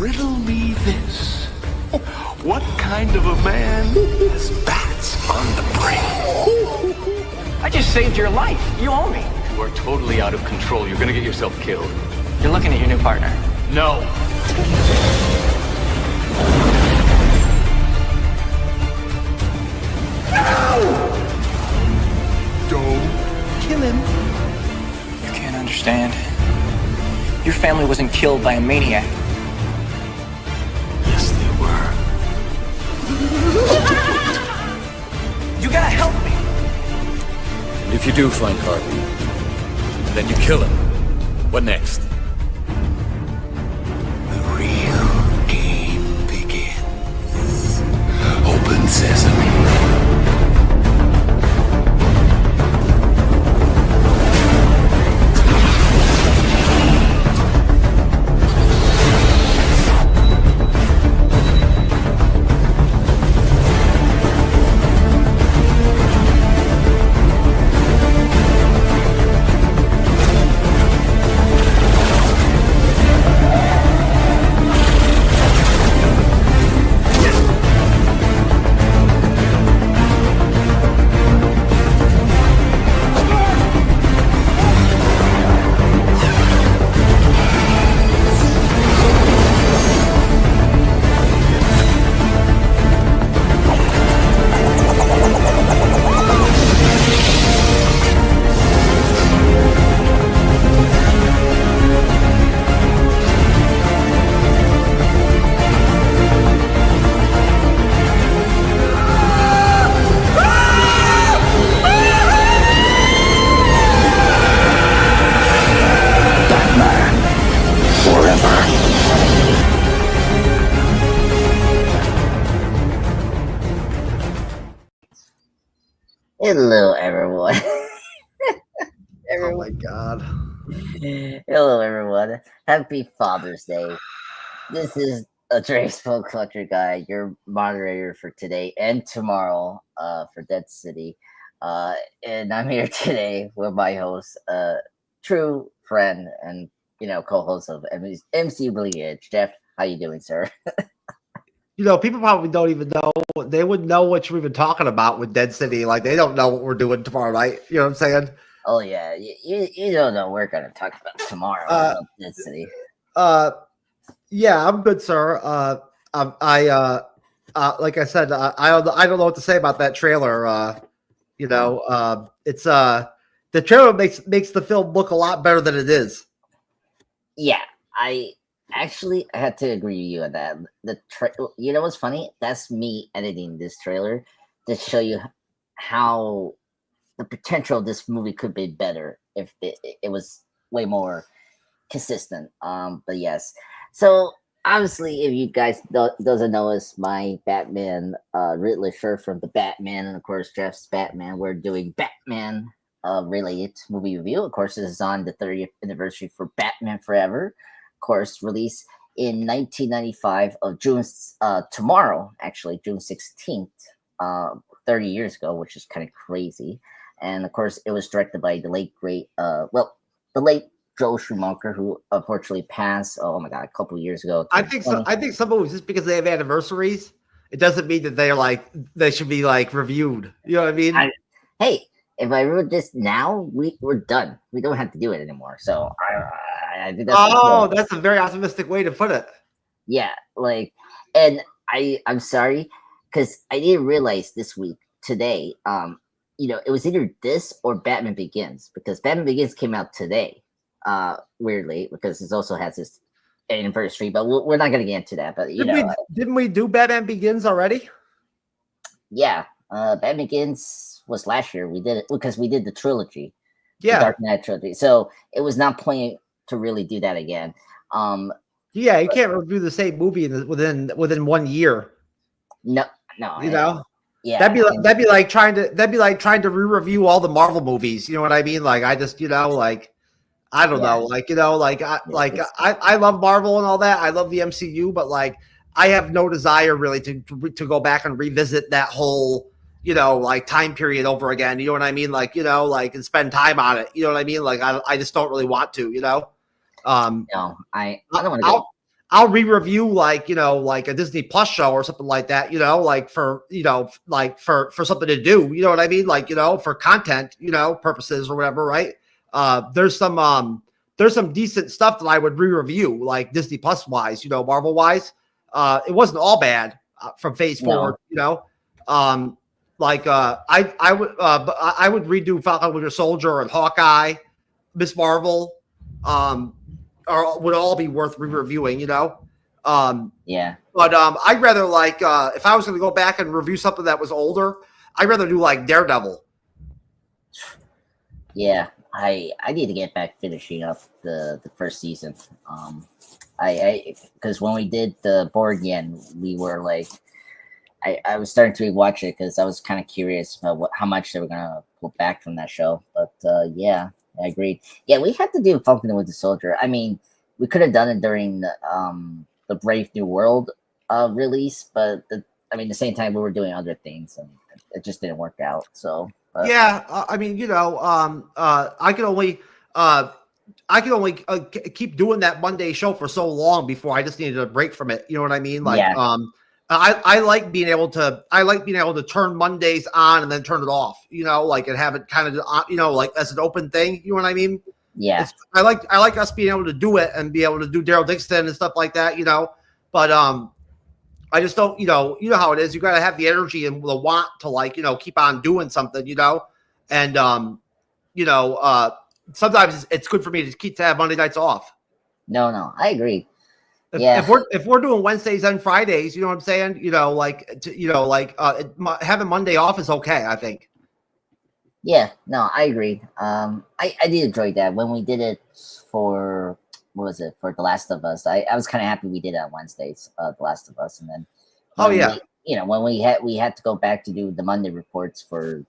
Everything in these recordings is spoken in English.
Riddle me this. What kind of a man has bats on the brain? I just saved your life. You owe me. You are totally out of control. You're gonna get yourself killed. You're looking at your new partner. No. Don't kill him. You can't understand. Your family wasn't killed by a maniac. Yes, they were. You gotta help me. And if you do find Harvey, and then you kill him, what next? The real game begins. Open sesame. Hello, everyone. Oh my god. Hello, everyone. Happy Father's Day. This is a Drake's Folk Collector Guy, your moderator for today and tomorrow for Dead City. And I'm here today with my host, true friend and, co-host of MC Bleach, Jeff. How you doing, sir? People probably don't even know. They wouldn't know what you're even talking about with Dead City. Like, they don't know what we're doing tomorrow night. You know what I'm saying? Oh, yeah. You don't know what we're going to talk about tomorrow about Dead City. Yeah, I'm good, sir. Like I said, I don't know what to say about that trailer. It's the trailer makes the film look a lot better than it is. Yeah, I had to agree with you on that. You know what's funny? That's me editing this trailer to show you how the potential of this movie could be better if it was way more consistent. But yes. So obviously, if you guys doesn't know us, my Batman Riddler shirt from the Batman, and of course Jeff's Batman, we're doing Batman related movie review. Of course, this is on the 30th anniversary for Batman Forever. Course, released in 1995 of June tomorrow, actually June 16th, 30 years ago, which is kind of crazy. And of course, it was directed by the late Joel Schumacher, who unfortunately passed. Oh my god, a couple of years ago. I think some movies, just because they have anniversaries, it doesn't mean that they should be reviewed. You know what I mean? Hey, if I wrote this now, we're done. We don't have to do it anymore. So I think that's a very optimistic way to put it. Yeah, and I'm sorry because I didn't realize today. It was either this or Batman Begins, because Batman Begins came out today. Weirdly, because it also has this anniversary, but we're not gonna get into that. But didn't we do Batman Begins already? Yeah, Batman Begins was last year. We did it because we did the trilogy. Yeah, the Dark Knight trilogy. So it was not point to really do that again. Yeah, you can't review the same movie within 1 year. No. Yeah, that'd be like trying to re-review all the Marvel movies. You know what I mean? I just I don't know. I love Marvel and all that. I love the MCU, but I have no desire really to go back and revisit that whole time period over again. You know what I mean? And spend time on it. You know what I mean? I just don't really want to. No, I don't want to. I'll re-review like like a Disney Plus show or something like that, like for like for something to do, you know what I mean, like for content, purposes or whatever, right? There's some decent stuff that I would re-review, like Disney Plus wise, Marvel wise. It wasn't all bad from Phase 4, like I would redo Falcon Winter Soldier and Hawkeye, Miss Marvel, or would all be worth re-reviewing, Yeah. But I'd rather like if I was going to go back and review something that was older, I'd rather do like Daredevil. Yeah, I need to get back finishing up the first season. I because when we did the board again, we were like, I was starting to rewatch it because I was kind of curious about how much they were gonna pull back from that show. But yeah, I agreed. Yeah, we had to do Falcon and Winter Soldier. I mean, we could have done it during the Brave New World release, but I mean, at the same time we were doing other things, and it just didn't work out. So yeah, I mean, I can only keep doing that Monday show for so long before I just needed a break from it. You know what I mean? Like, Yeah. I like being able to turn Mondays on and then turn it off, like, and have it kind of, like as an open thing. You know what I mean? Yeah. I like us being able to do it and be able to do Daryl Dixon and stuff like that, but, I just don't, you know how it is. You got to have the energy and the want to like, keep on doing something, and, sometimes it's good for me to have Monday nights off. No, I agree. If we're doing Wednesdays and Fridays, you know what I'm saying? Having Monday off is okay, I think. Yeah, no, I agree. I did enjoy that when we did it for what was it, for The Last of Us. I was kind of happy we did it on Wednesdays, The Last of Us, and then when we had to go back to do the Monday reports for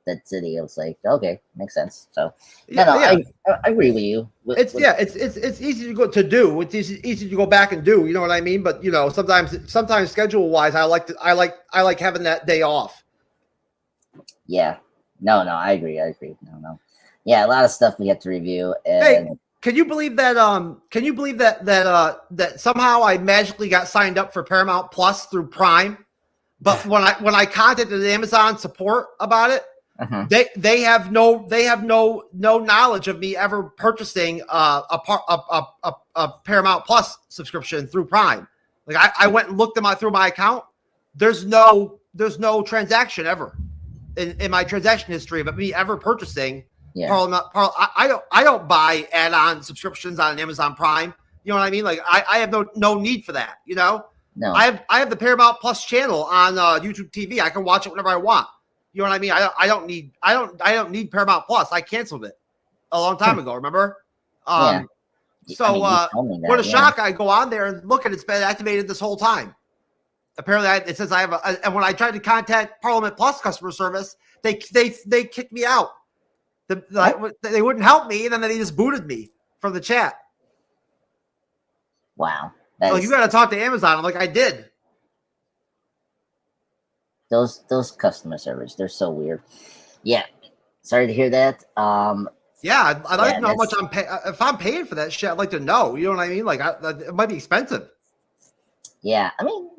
that city. I was like, okay, makes sense. So I agree with you. It's easy to do. It's easy to go back and do. You know what I mean? But sometimes schedule wise, I like having that day off. Yeah. No, I agree. No. Yeah, a lot of stuff we have to review. And hey, can you believe that? That somehow I magically got signed up for Paramount Plus through Prime, but when I contacted Amazon support about it, they have no knowledge of me ever purchasing a Paramount Plus subscription through Prime. Like I went and looked through my account. There's no transaction ever in my transaction history of me ever purchasing. Yeah. I don't buy add-on subscriptions on Amazon Prime. You know what I mean? Like I have no need for that. No. I have the Paramount Plus channel on YouTube TV. I can watch it whenever I want. You know what I mean? I don't need Paramount Plus. I canceled it a long time ago. Remember? Yeah. So what a shock! I go on there and look, and it's been activated this whole time. Apparently, it says I have and when I tried to contact Parliament Plus customer service, they kicked me out. They wouldn't help me, and then they just booted me from the chat. Wow. You got to talk to Amazon. I'm like, I did. Those customer service, they're so weird. Yeah. Sorry to hear that. Yeah, I'd like to know how much I'm paying. If I'm paying for that shit, I'd like to know. You know what I mean? Like, it might be expensive. Yeah, I mean,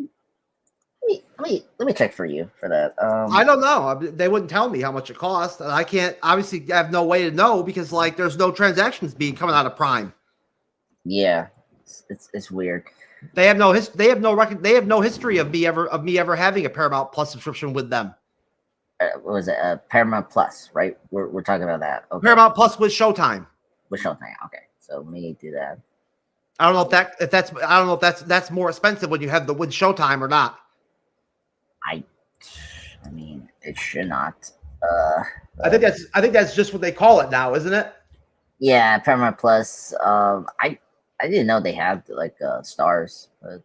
let me check for you for that. I don't know. They wouldn't tell me how much it costs, and I can't. Obviously, have no way to know because like there's no transactions coming out of Prime. Yeah, it's weird. They have no They have no history of me ever having a Paramount Plus subscription with them. What was it? Paramount Plus, right? We're talking about that. Okay. Paramount Plus with Showtime. With Showtime. Okay, so let me do that. I don't know if that's more expensive when you have the with Showtime or not. I mean, it should not. I think that's just what they call it now, isn't it? Yeah, Paramount Plus. I didn't know they had like stars, but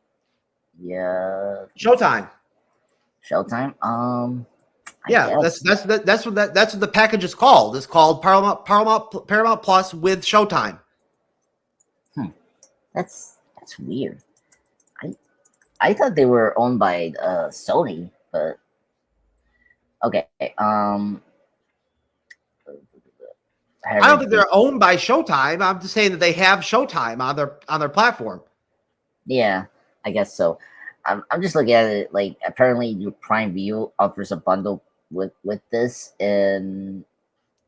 yeah. Showtime. Yeah, that's what the package is called. It's called Paramount Plus with Showtime. That's weird. I thought they were owned by Sony, but okay. I don't think they're owned by Showtime. I'm just saying that they have Showtime on their platform. Yeah, I guess so. I'm just looking at it like apparently your Prime Video offers a bundle with this, and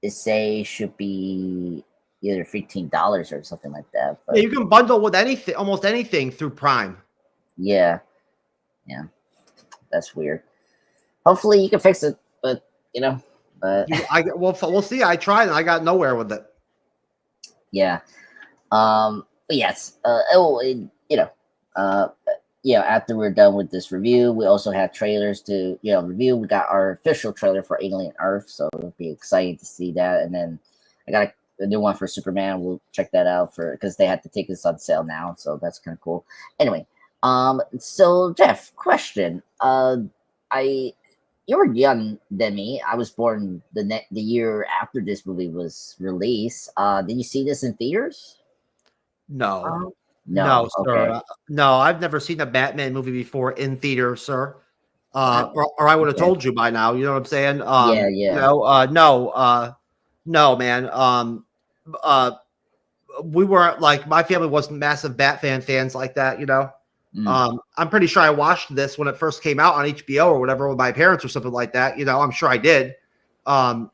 it say should be either $15 or something like that. Yeah, But you can bundle with anything, almost anything through Prime. yeah, yeah, that's weird. Hopefully you can fix it, but but We'll see. I tried and I got nowhere with it. yeah. But yes. After we're done with this review, we also have trailers to review. We got our official trailer for Alien Earth, so it'll be exciting to see that. And then I got a new one for Superman. We'll check that out because they had to take this on sale now, so that's kind of cool. Anyway, so Jeff, question. You were young than me. I was born the year after this movie was released. Did you see this in theaters? No. No, sir. okay. No, I've never seen a Batman movie before in theater, sir. Or I would have told you by now. You know what I'm saying? No, man. We weren't like my family wasn't massive Batman fans like that. I'm pretty sure I watched this when it first came out on HBO or whatever with my parents or something like that. I'm sure I did.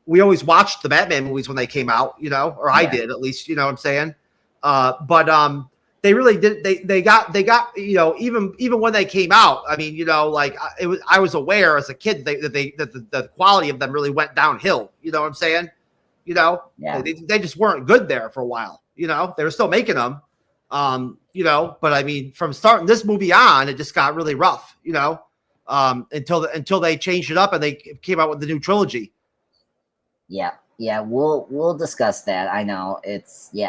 We always watched the Batman movies when they came out. Or I did at least. You know what I'm saying? But they really did. They got even when they came out. I mean, I was aware as a kid that the quality of them really went downhill. You know what I'm saying? Yeah. They just weren't good there for a while. They were still making them. But I mean, from starting this movie on, it just got really rough. Until they changed it up and they came out with the new trilogy. Yeah, we'll discuss that. I know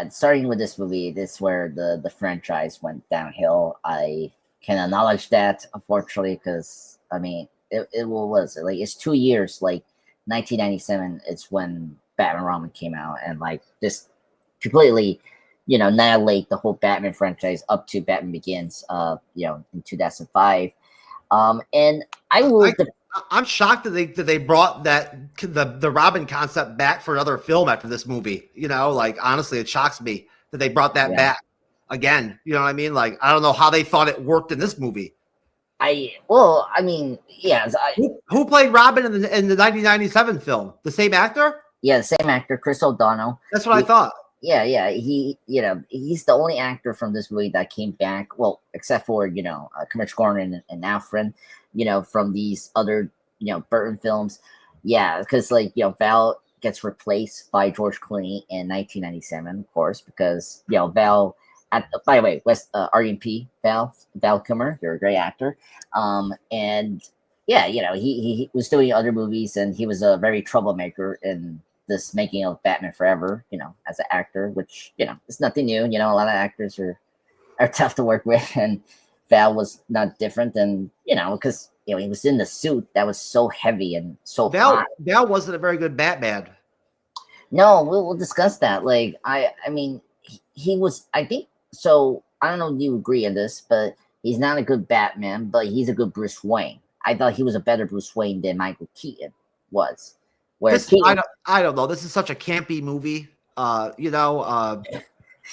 starting with this movie, this is where the franchise went downhill. I can acknowledge that, unfortunately, because I mean it was like it's 2 years, like 1997 is when Batman Robin came out, and like just completely annihilate the whole Batman franchise up to Batman Begins in 2005. And I'm shocked that they brought the Robin concept back for another film after this movie. Honestly, it shocks me that they brought that back again. You know what I mean? Like, I don't know how they thought it worked in this movie. Who played Robin in the 1997 film? The same actor? Yeah, the same actor, Chris O'Donnell. That's what I thought. Yeah. He's the only actor from this movie that came back. Well, except for Commissioner Gordon and Alfred. From these other Burton films. Yeah, because Val gets replaced by George Clooney in 1997, of course, because Val. By the way, RMP Val Kilmer, you're a great actor. And yeah, he was doing other movies, and he was a very troublemaker in this making of Batman Forever. As an actor, which it's nothing new. A lot of actors are tough to work with, and Val was not different. And because he was in the suit that was so heavy and so hot. Val wasn't a very good Batman. No, we'll discuss that. Like I mean, he was. I think so. I don't know if you agree on this, but he's not a good Batman, but he's a good Bruce Wayne. I thought he was a better Bruce Wayne than Michael Keaton was. I don't know. This is such a campy movie.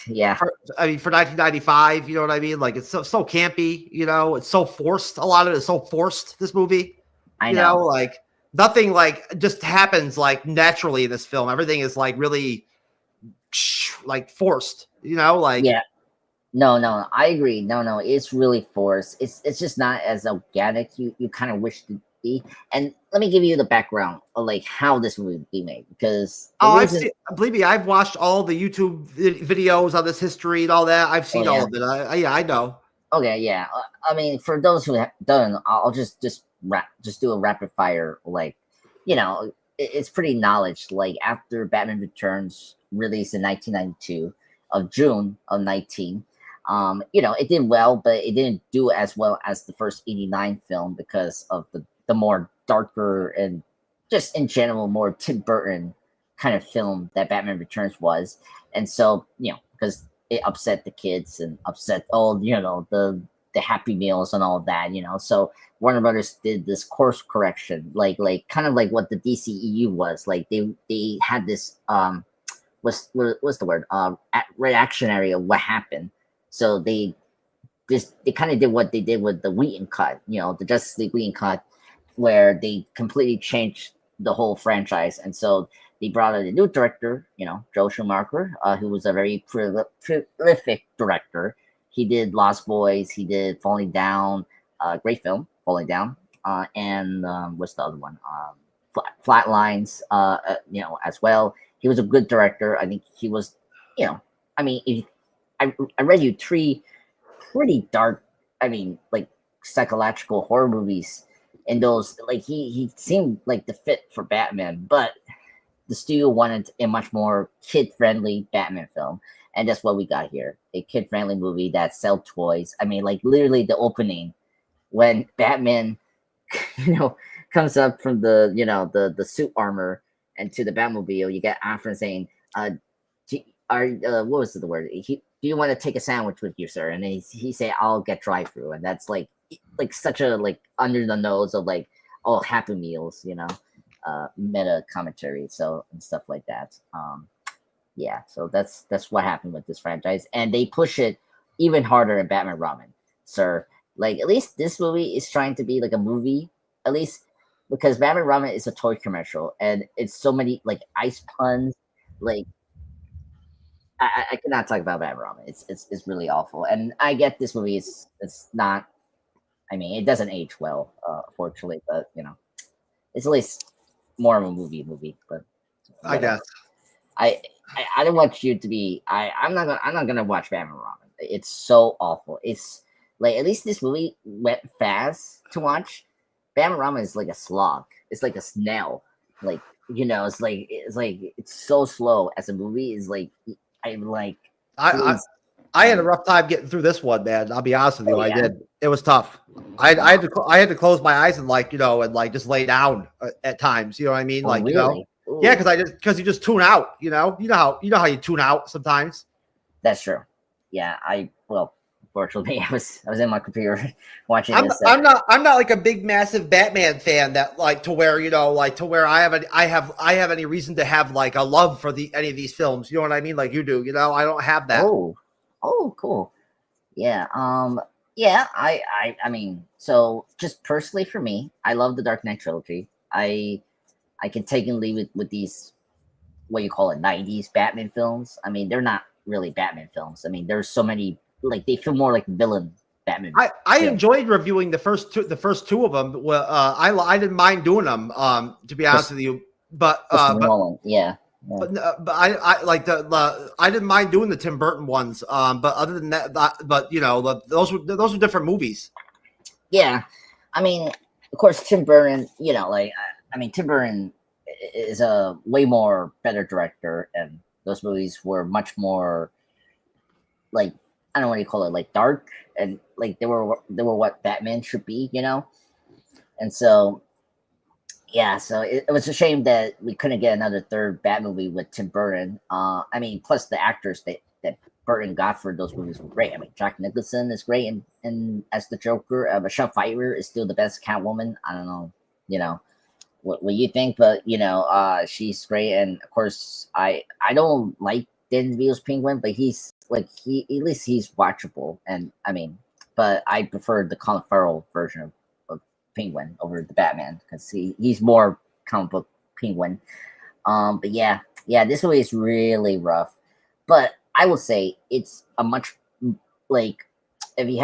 Yeah. For 1995, you know what I mean? Like, it's so campy, it's so forced. A lot of it is so forced, this movie. I know. Like, nothing, like, just happens, like, naturally in this film. Everything is, like, really, like, forced, like. Yeah. No, I agree. No, it's really forced. It's just not as organic you kind of wish to be. And let me give you the background of like how this would be made, because believe me, I've watched all the YouTube videos on this history and all that. I've seen all of it. I know. Okay, yeah. I mean, for those who have done, I'll just do a rapid fire. Like, it's pretty knowledge. Like after Batman Returns released in 1992 of June of 19. It did well, but it didn't do as well as the first 89 film because of the more darker and just in general more Tim Burton kind of film that Batman Returns was. And so, because it upset the kids and upset all, the Happy Meals and all of that, so Warner Brothers did this course correction, like kind of like what the DCEU was. Like they had this, what's the word? Reactionary of what happened. So they they kind of did what they did with the Whedon cut, the Justice League Whedon cut, where they completely changed the whole franchise. And so they brought in a new director, Joel Schumacher, who was a very prolific director. He did Lost Boys, he did Falling Down, great film, Falling Down, and what's the other one? Flatlines, as well. He was a good director. I think he was, I read you 3 pretty dark, like psychological horror movies. And those, like, he seemed like the fit for Batman, but the studio wanted a much more kid-friendly Batman film, and that's what we got here. A kid-friendly movie that sells toys. Like, literally the opening when Batman, comes up from the suit armor and to the Batmobile, you get Alfred saying, what was the word? Do you want to take a sandwich with you, sir? And then he say, I'll get drive-through. And that's like such a under the nose of Happy Meals, meta commentary, so and stuff like that. So that's what happened with this franchise, and they push it even harder in Batman Robin, sir. Like, at least this movie is trying to be like a movie, at least, because Batman Robin is a toy commercial, and it's so many ice puns. Like, I cannot talk about Batman Robin. It's really awful, and I get this movie it's not. It doesn't age well, fortunately, but it's at least more of a movie. But I guess I don't want you to be. I'm not gonna watch Batman Robin. It's so awful. It's like, at least this movie went fast to watch. Batman Robin is like a slog. It's like a snail. It's so slow as a movie. Is like I had a rough time getting through this one, man. I'll be honest with you. Oh, yeah? I did. It was tough. I had to close my eyes and just lay down at times. You know what I mean? Really? Yeah, because you just tune out. You know how you tune out sometimes. That's true. Yeah, fortunately, I was in my computer watching this. I'm not like a big massive Batman fan that to where I have any reason to have a love for any of these films. You know what I mean? Like you do. I don't have that. Oh, cool. Yeah. Yeah. I mean, so just personally for me, I love the Dark Knight trilogy. I can take and leave it with these, what you call it, 90s Batman films. They're not really Batman films. There's so many, they feel more like villain Batman. I enjoyed reviewing the first two of them. Well, I didn't mind doing them. To be honest with you, but yeah. But I like I didn't mind doing the Tim Burton ones. But other than that, those were different movies. Yeah, of course, Tim Burton. Tim Burton is a way more better director, and those movies were much more I don't know what you call it, dark, and they were what Batman should be, and so. Yeah, so it was a shame that we couldn't get another third Bat movie with Tim Burton. Plus the actors that Burton got for those movies were great. Jack Nicholson is great and as the Joker. Michelle Pfeiffer is still the best Catwoman. I don't know, what you think, but she's great. And of course, I don't like Dan DeVito's Penguin, but he's at least he's watchable. And but I prefer the Colin Farrell version of Penguin over the Batman because he's more comic book Penguin. But yeah, this movie is really rough. But I will say it's a much if you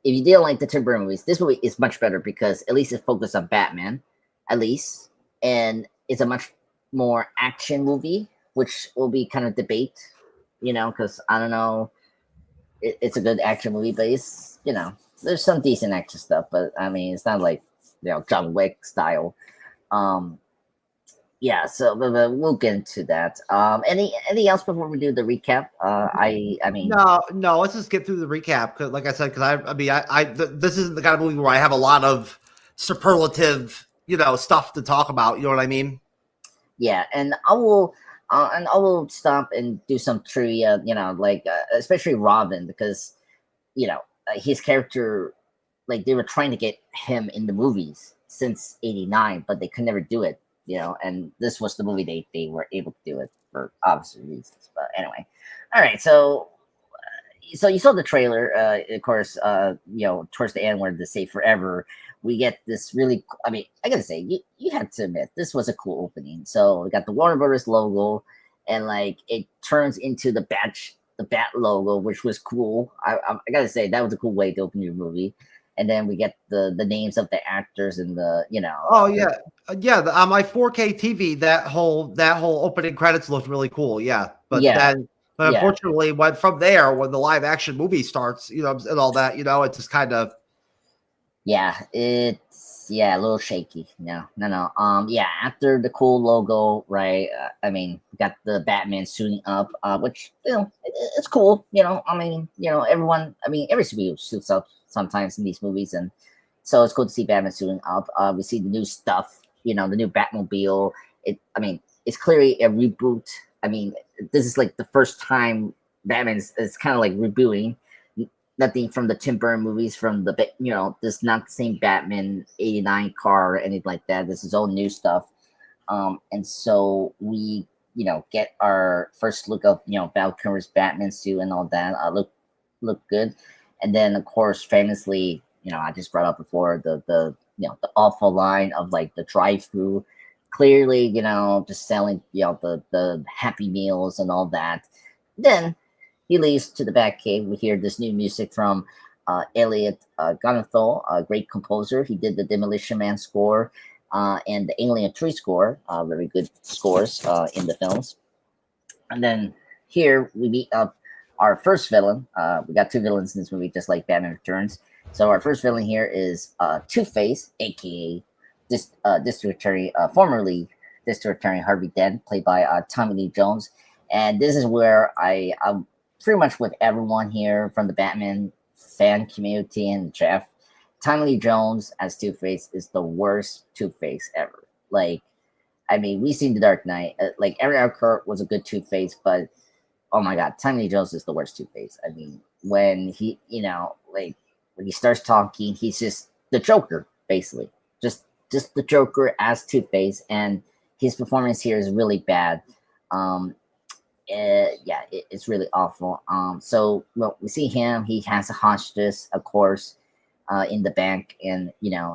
didn't like the Tim Burton movies, this movie is much better because at least it's focused on Batman, at least, and it's a much more action movie, which will be kind of debate, because I don't know, it's a good action movie, but it's there's some decent action stuff, but it's not like John Wick style. Yeah, so but we'll get into that. Anything else before we do the recap? No. Let's just get through the recap because, like I said, this isn't the kind of movie where I have a lot of superlative, stuff to talk about. You know what I mean? Yeah, and I will stop and do some trivia. Especially Robin because his character, they were trying to get him in the movies since '89, but they could never do it, and this was the movie they were able to do it for obvious reasons. But anyway, all right, so so you saw the trailer, of course. Towards the end where they say forever, we get this really. I mean, I gotta say, you have to admit this was a cool opening. So we got the Warner Brothers logo, and like it turns into the bat logo, which was cool. I gotta say that was a cool way to open your movie. And then we get the names of the actors and the Oh yeah, on my 4K TV, that whole opening credits looked really cool. Yeah, but yeah unfortunately, when from there, when the live action movie starts, and all that, it just kind of it's a little shaky. No. After the cool logo, right? I mean, we got the Batman suiting up, which it's cool. Everyone. I mean, every superhero suits up sometimes in these movies, and so it's cool to see Batman suiting up. We see the new stuff. The new Batmobile. It's clearly a reboot. I mean, this is like the first time Batman is kind of like rebooting. Nothing from the Tim Burton movies, from the this is not the same Batman '89 car or anything like that. This is all new stuff, and so we get our first look of Val Kilmer's Batman suit and all that. Look good, and then of course famously I just brought up before the awful line of like the drive-through, clearly just selling the Happy Meals and all that. Then he leaves to the Batcave. We hear this new music from Elliot Gunthal, a great composer. He did the Demolition Man score and the Alien 3 score, very good scores in the films. And then here we meet up our first villain. We got two villains in this movie, just like Batman Returns. So our first villain here is Two-Face, aka District Attorney, formerly District Attorney Harvey Dent, played by Tommy Lee Jones. And this is where I'm pretty much with everyone here from the Batman fan community and Jeff. Tommy Lee Jones as Two-Face is the worst Two-Face ever. Like, I mean, we've seen The Dark Knight. Like, Aaron Eckhart was a good Two-Face, but oh my God, Tommy Lee Jones is the worst Two-Face. I mean, when he, when he starts talking, he's just the Joker, basically. Just the Joker as Two-Face, and his performance here is really bad. It's really awful. So we see him. He has a hostage, of course, in the bank, and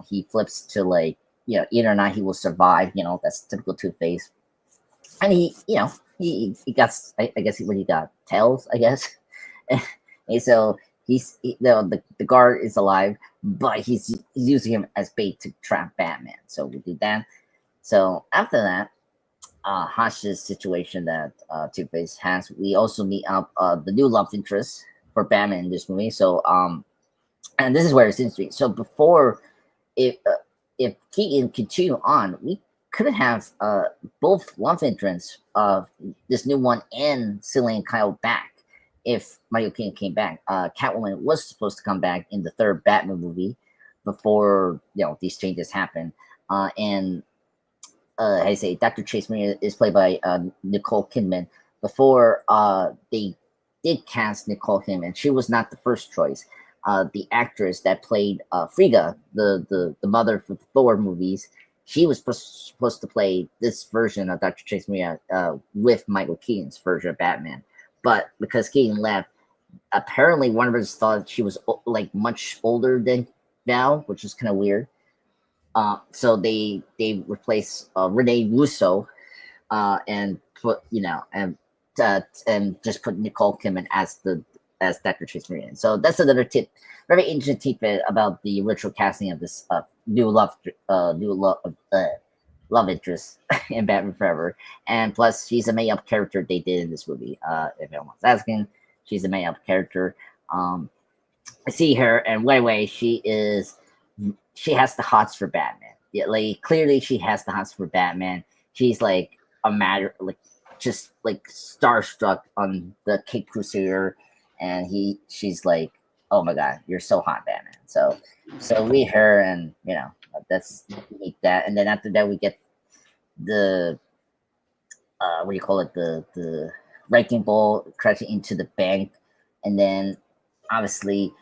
he flips to like either or not he will survive. That's typical Two-Face. And he got, I guess what he got, tails, I guess. And so the guard is alive, but he's using him as bait to trap Batman. So we do that. So after that hostage situation that Two-Face has, we also meet up the new love interest for Batman in this movie. So and this is where it's interesting. So before, if Keaton continue on, we could have both love interests of this new one and Cillian Kyle back if Michael Keaton came back. Catwoman was supposed to come back in the third Batman movie before these changes happen. And I say Dr. Chase Maria is played by Nicole Kidman. Before they did cast Nicole Kidman, she was not the first choice. The actress that played Frigga, the mother for the Thor movies, she was supposed to play this version of Dr. Chase Maria with Michael Keaton's version of Batman. But because Keaton left, apparently Warner Bros. Thought she was like much older than Val, which is kind of weird. So they replaced Renee Russo and put and just put Nicole Kidman as Dr. Chase Meridian. So that's another tip, very interesting tidbit about the original casting of this new love interest in Batman Forever. And plus, she's a made-up character they did in this movie. If anyone's asking, she's a made-up character. I see her, and way she has the hots for Batman. Yeah, like clearly she has the hots for Batman. She's like just starstruck on the Cape Crusader, and she's like, oh my God, you're so hot, Batman. So we her, and that's neat that. And then after that we get the what do you call it, the wrecking ball crashing into the bank, and then obviously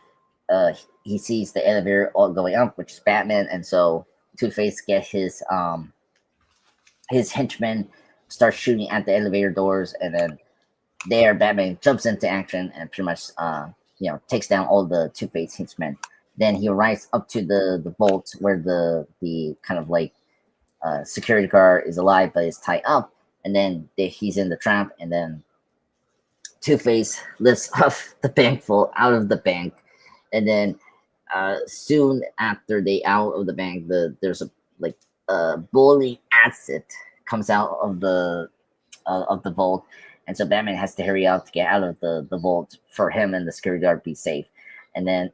he sees the elevator all going up, which is Batman, and so Two-Face get his henchmen start shooting at the elevator doors, and then there, Batman jumps into action and pretty much, takes down all the Two-Face henchmen. Then he arrives up to the vault where the kind of like security guard is alive but is tied up, and then he's in the trap, and then Two-Face lifts off the bank vault out of the bank, and then soon after they out of the bank, there's a boiling acid comes out of the vault, and so Batman has to hurry out to get out of the vault for him and the security guard to be safe. And then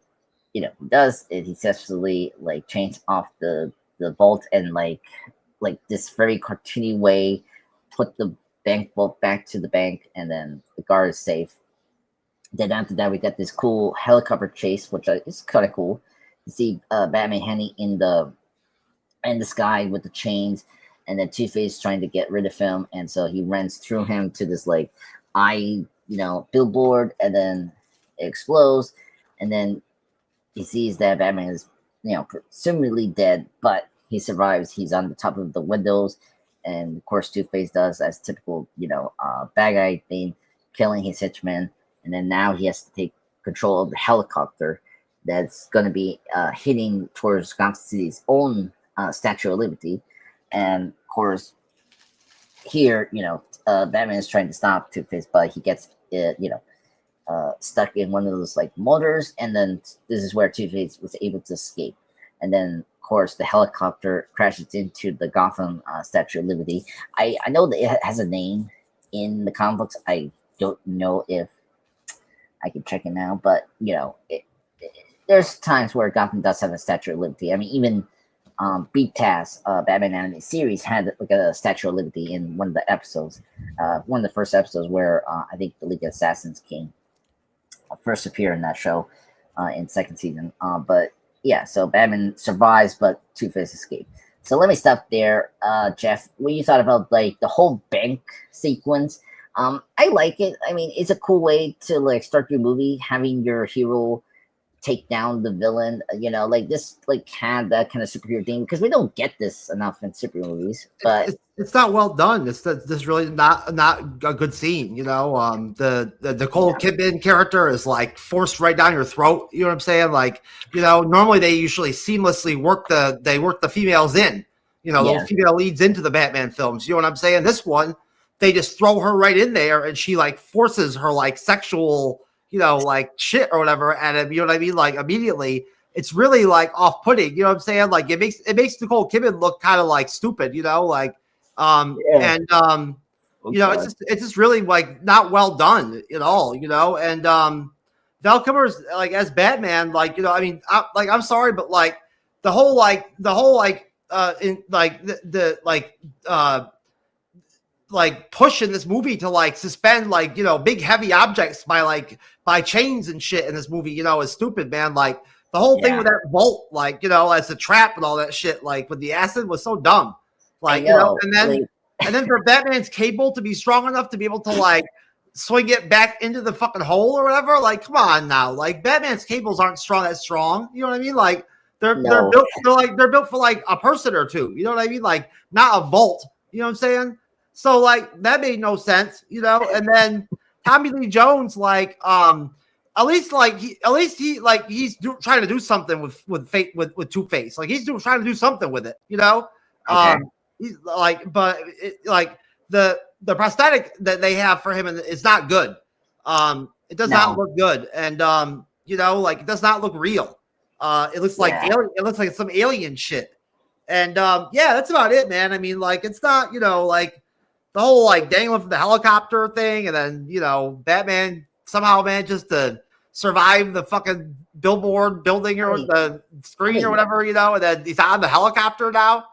he does it. He successfully chains off the vault and like this very cartoony way put the bank vault back to the bank, and then the guard is safe. Then after that, we got this cool helicopter chase, which is kind of cool to see Batman hanging in the sky with the chains, and then Two-Face trying to get rid of him, and so he runs through him to this billboard, and then it explodes, and then he sees that Batman is presumably dead, but he survives. He's on the top of the windows, and of course Two-Face does as typical bad guy thing, killing his henchmen, and then now he has to take control of the helicopter that's going to be hitting towards Gotham City's own Statue of Liberty. And of course, here, Batman is trying to stop Two-Face, but he gets, stuck in one of those motors, and then this is where Two-Face was able to escape. And then, of course, the helicopter crashes into the Gotham Statue of Liberty. I know that it has a name in the comic books. I don't know if I can check it now, but there's times where Gotham does have a Statue of Liberty. I mean, even BTAS, Batman Animated Series, had a Statue of Liberty in one of the episodes, one of the first episodes where I think the League of Assassins King first appeared in that show in second season. But yeah, so Batman survives, but Two-Face escaped. So let me stop there, Jeff. What you thought about the whole bank sequence? I like it. I mean, it's a cool way to start your movie, having your hero take down the villain. This had that kind of superhero thing, because we don't get this enough in superhero movies. But it's not well done. It's really not a good scene. The Nicole Kidman character is forced right down your throat. You know what I'm saying? Normally they usually seamlessly work the females in. Those female leads into the Batman films. You know what I'm saying? This one, they just throw her right in there, and she forces her sexual, shit or whatever. And you know what I mean? Immediately, it's really off-putting. You know what I'm saying? It makes Nicole Kidman look kind of stupid. It's just really not well done at all. And Val Kilmer's as Batman. I'm sorry, but the whole push in this movie to suspend big heavy objects by chains and shit in this movie is stupid, man. The whole thing with that vault as a trap and all that shit with the acid was so dumb, and then for Batman's cable to be strong enough to be able to swing it back into the fucking hole or whatever, come on now, Batman's cables aren't that strong, you know what I mean? They're built for a person or two, you know what I mean? Not a vault, you know what I'm saying? So that made no sense, And then Tommy Lee Jones, at least he's trying to do something with Two-Face. He's trying to do something with it, Okay. He's the prosthetic that they have for him is not good. It does not look good, and it does not look real. It looks it looks like some alien shit. And that's about it, man. I mean, it's not the whole dangling from the helicopter thing, and then Batman somehow manages to survive the fucking billboard building or the screen or whatever, and then he's on the helicopter now.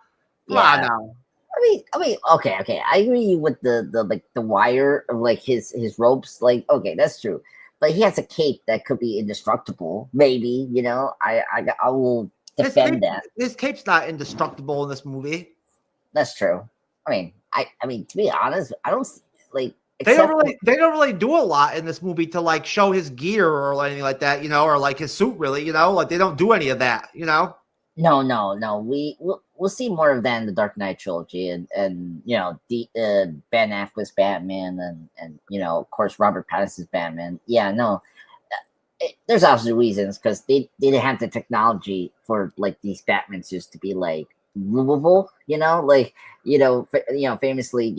Come on now. I mean, okay. I agree with the wire of his ropes. Okay, that's true. But he has a cape that could be indestructible. Maybe, I will defend that. His cape's not indestructible in this movie. That's true. I mean, to be honest, I don't They don't really do a lot in this movie to show his gear or anything like that, or his suit really, they don't do any of that, No. We'll see more of that in the Dark Knight trilogy, and the Ben Affleck's Batman, and of course Robert Pattinson's Batman. Yeah, no, there's obviously reasons because they didn't have the technology for like these Batman suits to be like movable. Famously,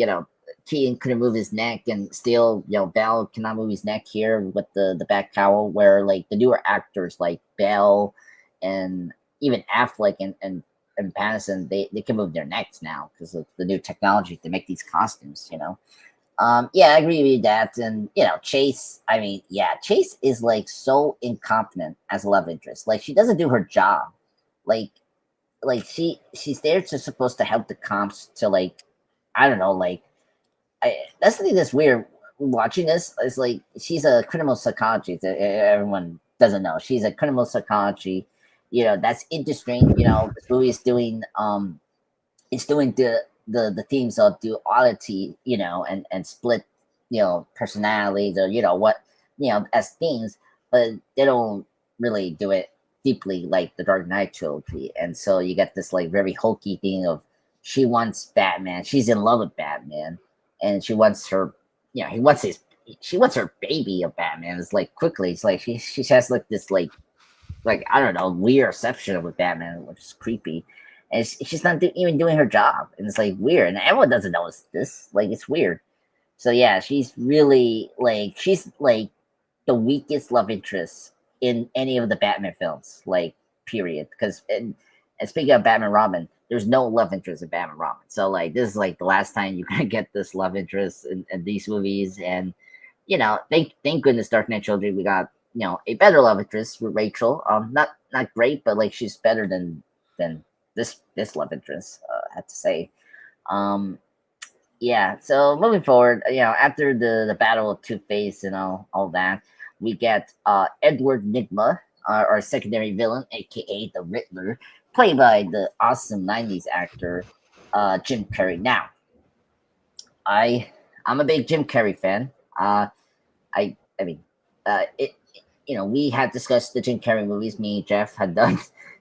Keaton couldn't move his neck, and still, Bell cannot move his neck here with the back cowl. Where like the newer actors like Bell and even Affleck and Pattinson, they can move their necks now because of the new technology to make these costumes. Yeah, I agree with that. And Chase, I mean, yeah, Chase is like so incompetent as a love interest. Like she doesn't do her job. Like she's there to supposed to help the comps to like, I don't know, like that's the thing that's weird watching this. Is like she's a criminal psychologist. Everyone doesn't know she's a criminal psychology. That's interesting. This movie is doing it's doing the themes of duality, and split, personalities, or what, as themes, but they don't really do it deeply like the Dark Knight trilogy. And so you get this like very hokey thing of she wants Batman, she's in love with Batman, and she wants her, she wants her baby of Batman. It's like quickly, it's like she has like this like I don't know, weird reception with Batman, which is creepy. And she's not even doing her job, and it's like weird, and everyone doesn't notice this. Like it's weird. So yeah, she's really like the weakest love interest in any of the Batman films, like period. Because and speaking of Batman Robin, there's no love interest in Batman Robin. So like this is like the last time you're gonna get this love interest in these movies, and thank goodness Dark Knight trilogy we got a better love interest with Rachel. Not great, but like she's better than this love interest. I have to say. Yeah. So moving forward, after the battle of Two Face and all that, we get Edward Nygma, our secondary villain, aka the Riddler, played by the awesome '90s actor Jim Carrey. Now, I'm a big Jim Carrey fan. I mean, we had discussed the Jim Carrey movies. Me and Jeff had done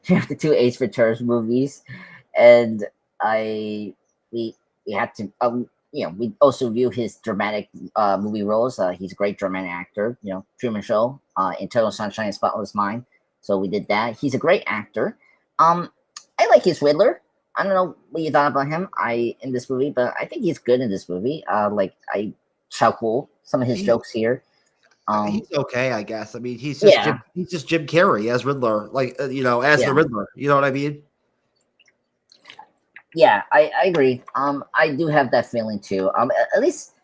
the two Ace Ventura movies, and we had to we also view his dramatic movie roles. He's a great dramatic actor. Truman Show, Eternal Sunshine of the Spotless Mind. So we did that. He's a great actor. I like his Riddler. I don't know what you thought about him. In this movie, but I think he's good in this movie. I chuckle some of his jokes here. He's okay, I guess. I mean, he's just he's just Jim Carrey as Riddler, like as the Riddler. You know what I mean? Yeah, I agree. I do have that feeling too. At least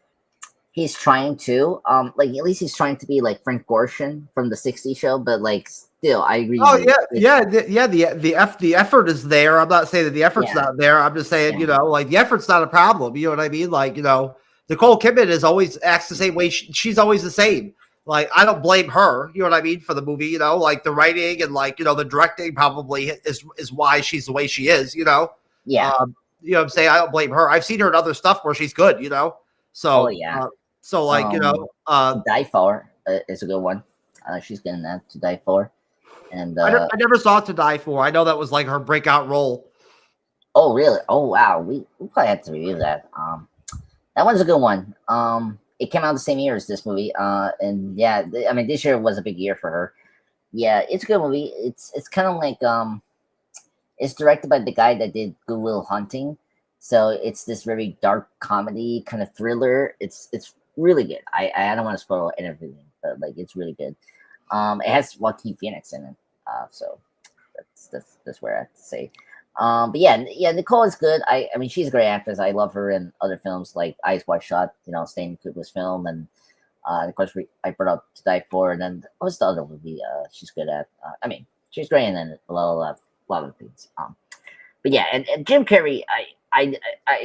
he's trying to. At least he's trying to be like Frank Gorshin from the '60s show, but like still, I agree. Oh the effort is there. I'm not saying that the effort's not there. I'm just saying, like the effort's not a problem. You know what I mean? Like, Nicole Kidman acts the same way. She's always the same. Like, I don't blame her, you know what I mean, for the movie, like the writing and like, the directing probably is why she's the way she is, Yeah. You know what I'm saying? I don't blame her. I've seen her in other stuff where she's good, So, so like, Die For is a good one. She's getting that To Die For. And I never saw To Die For. I know that was like her breakout role. Oh, really? Oh, wow. We probably have to review that. That one's a good one. It came out the same year as this movie. And yeah, I mean, this year was a big year for her. Yeah, it's a good movie. It's kind of like it's directed by the guy that did Good Will Hunting, so it's this very dark comedy kind of thriller. It's really good. I don't want to spoil anything, but like it's really good. It has Joaquin Phoenix in it, so that's where I have to say. But yeah, Nicole is good. I mean, she's a great actress. I love her in other films like Eyes Wide Shut, Stanley Kubrick's film, and of course I brought up To Die For, and then what's the other movie? She's good at. I mean, she's great in a lot of things. But yeah, and Jim Carrey, I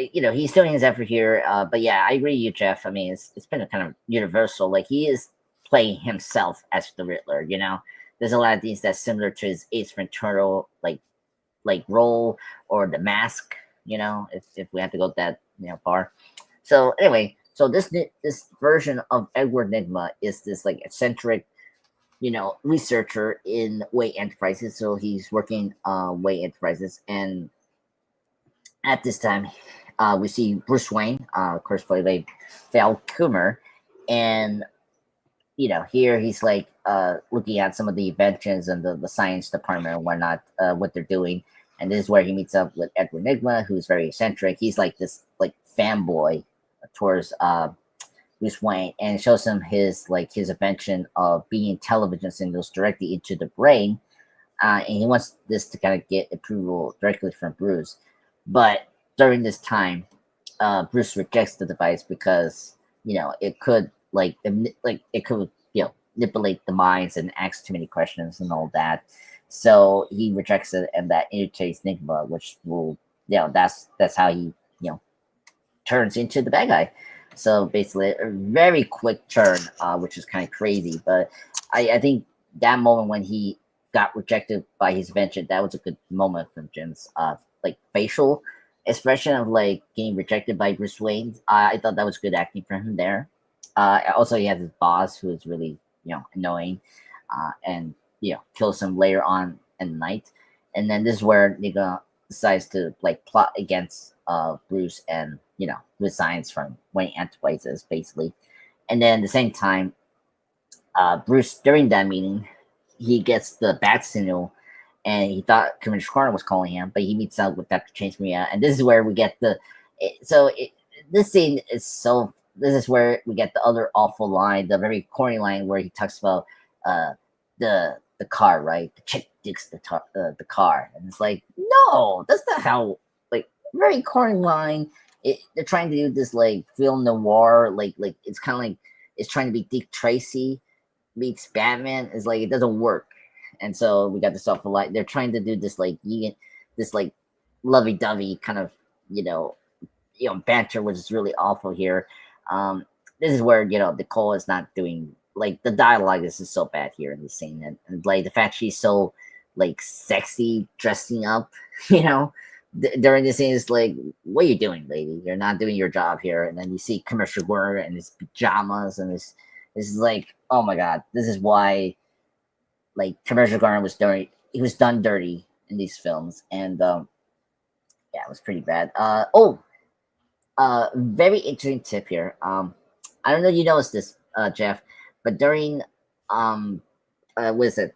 he's doing his effort here. But yeah, I agree with you, Jeff. I mean, it's been a kind of universal. Like he is playing himself as the Riddler. There's a lot of things that's similar to his Ace Ventura like role or The Mask, if we have to go that far. So anyway, so this version of Edward Nygma is this like eccentric researcher in Wayne Enterprises. So he's working Wayne Enterprises, and at this time, we see Bruce Wayne, of course, played by Val Kilmer, and here he's like looking at some of the inventions and the science department and whatnot, what they're doing. And this is where he meets up with Edward Nygma, who's very eccentric. He's like this like fanboy towards Bruce Wayne, and shows him his invention of beaming television signals directly into the brain. And he wants this to kind of get approval directly from Bruce. But during this time, Bruce rejects the device because it could it could manipulate the minds and ask too many questions and all that. So he rejects it, and that irritates Nygma, which will that's how he turns into the bad guy. So basically, a very quick turn, which is kind of crazy. But I think that moment when he got rejected by his invention, that was a good moment from Jim's facial expression of getting rejected by Bruce Wayne. I thought that was good acting from him there. Also, he has his boss who is really annoying, and kills him later on in the night. And then this is where Nigga decides to plot against Bruce and resigns from Wayne Enterprises basically. And then at the same time, Bruce, during that meeting, he gets the bat signal, and he thought Commissioner Gordon was calling him, but he meets up with Dr. James Maria, and this is where we get this scene is so. This is where we get the other awful line, the very corny line where he talks about the car, right? The chick digs the car, and it's like, no, that's not how. Very corny line. They're trying to do this film noir, it's kind of like it's trying to be Dick Tracy meets Batman. Is it doesn't work, and so we got this awful line. They're trying to do this lovey-dovey kind of banter, which is really awful here. This is where Nicole is not doing the dialogue is just so bad here in the scene, and the fact she's so sexy dressing up, during the scene is what are you doing, lady? You're not doing your job here. And then you see Commissioner Gordon in his pajamas, and this is oh my god, this is why Commissioner Gordon was dirty. He was done dirty in these films, and it was pretty bad. Very interesting tip here. I don't know if you noticed this, Jeff, but during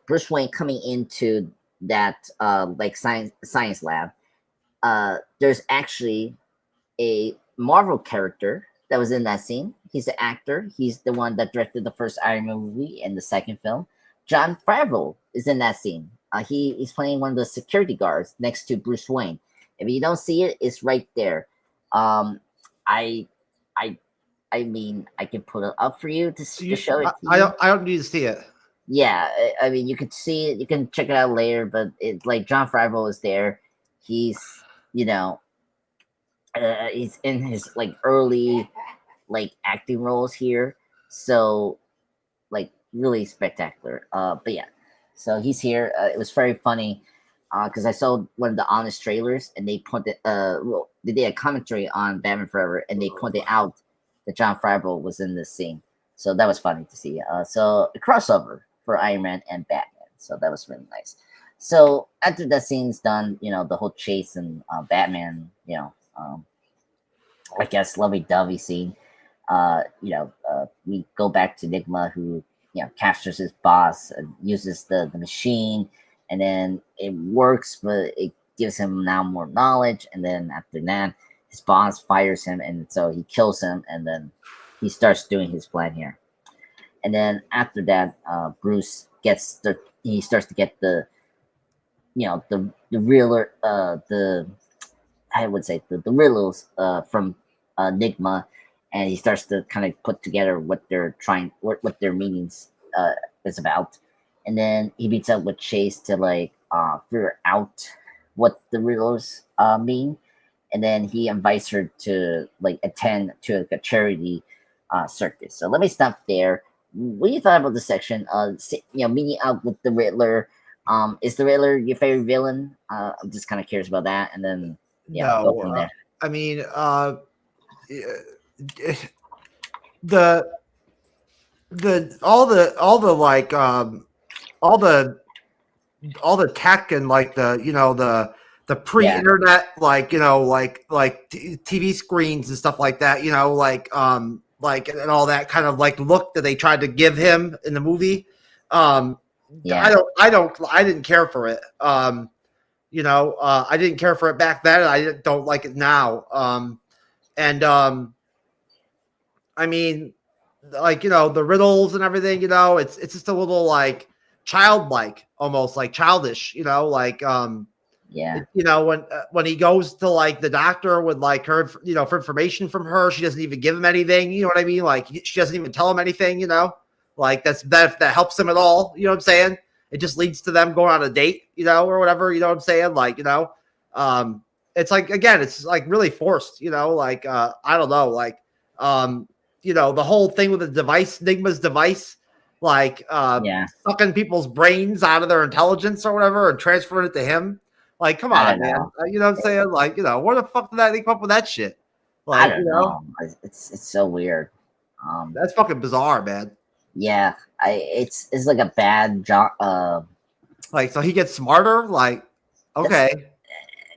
Bruce Wayne coming into that science lab, there's actually a Marvel character that was in that scene. He's the actor. He's the one that directed the first Iron Man movie and the second film. Jon Favreau is in that scene. He's playing one of the security guards next to Bruce Wayne. If you don't see it, it's right there. I mean, I can put it up for you to show it. I don't need to see it. Yeah, I mean, you can see it. You can check it out later. But it's Jon Favreau is there. He's he's in his early acting roles here. So really spectacular. But yeah, so he's here. It was very funny because I saw one of the Honest trailers, and they pointed they did a commentary on Batman Forever, and they pointed out that Jon Favreau was in this scene. So that was funny to see. So a crossover for Iron Man and Batman. So that was really nice. So after that scene's done, the whole chase and Batman, I guess lovey-dovey scene. We go back to Nygma, who captures his boss and uses the machine, and then it works, but it gives him now more knowledge. And then after that, his boss fires him, and so he kills him, and then he starts doing his plan here. And then after that, Bruce he starts to get the Riddler, the riddles from Nygma, and he starts to kind of put together what what their meanings is about. And then he meets up with Chase to figure out what the riddles mean. And then he invites her to attend to a charity circus. So let me stop there. What do you thought about this section? Meeting up with the Riddler. Is the Riddler your favorite villain? I'm just kind of curious about that, and then go from there. I mean, all the all the tech and like the pre-internet, like TV screens and stuff like that, and all that kind of like look that they tried to give him in the movie. I didn't care for it. I didn't care for it back then. I don't like it now. I mean, like, the riddles and everything, it's just a little like childlike, almost like childish, when he goes to like the doctor with like her, for information from her, she doesn't even give him anything. You know what I mean? Like she doesn't even tell him anything. Like that helps him at all. You know what I'm saying? It just leads to them going on a date, or whatever. You know what I'm saying? Like it's like, again, it's like really forced. I don't know, like the whole thing with the device, Nigma's device. Like sucking people's brains out of their intelligence or whatever and transferring it to him. Like, come on, man. You know what I'm saying? Like, where the fuck did they come up with that shit? Like, I don't know. It's so weird. That's fucking bizarre, man. Yeah, it's like a bad job. Like, so he gets smarter. Like, okay,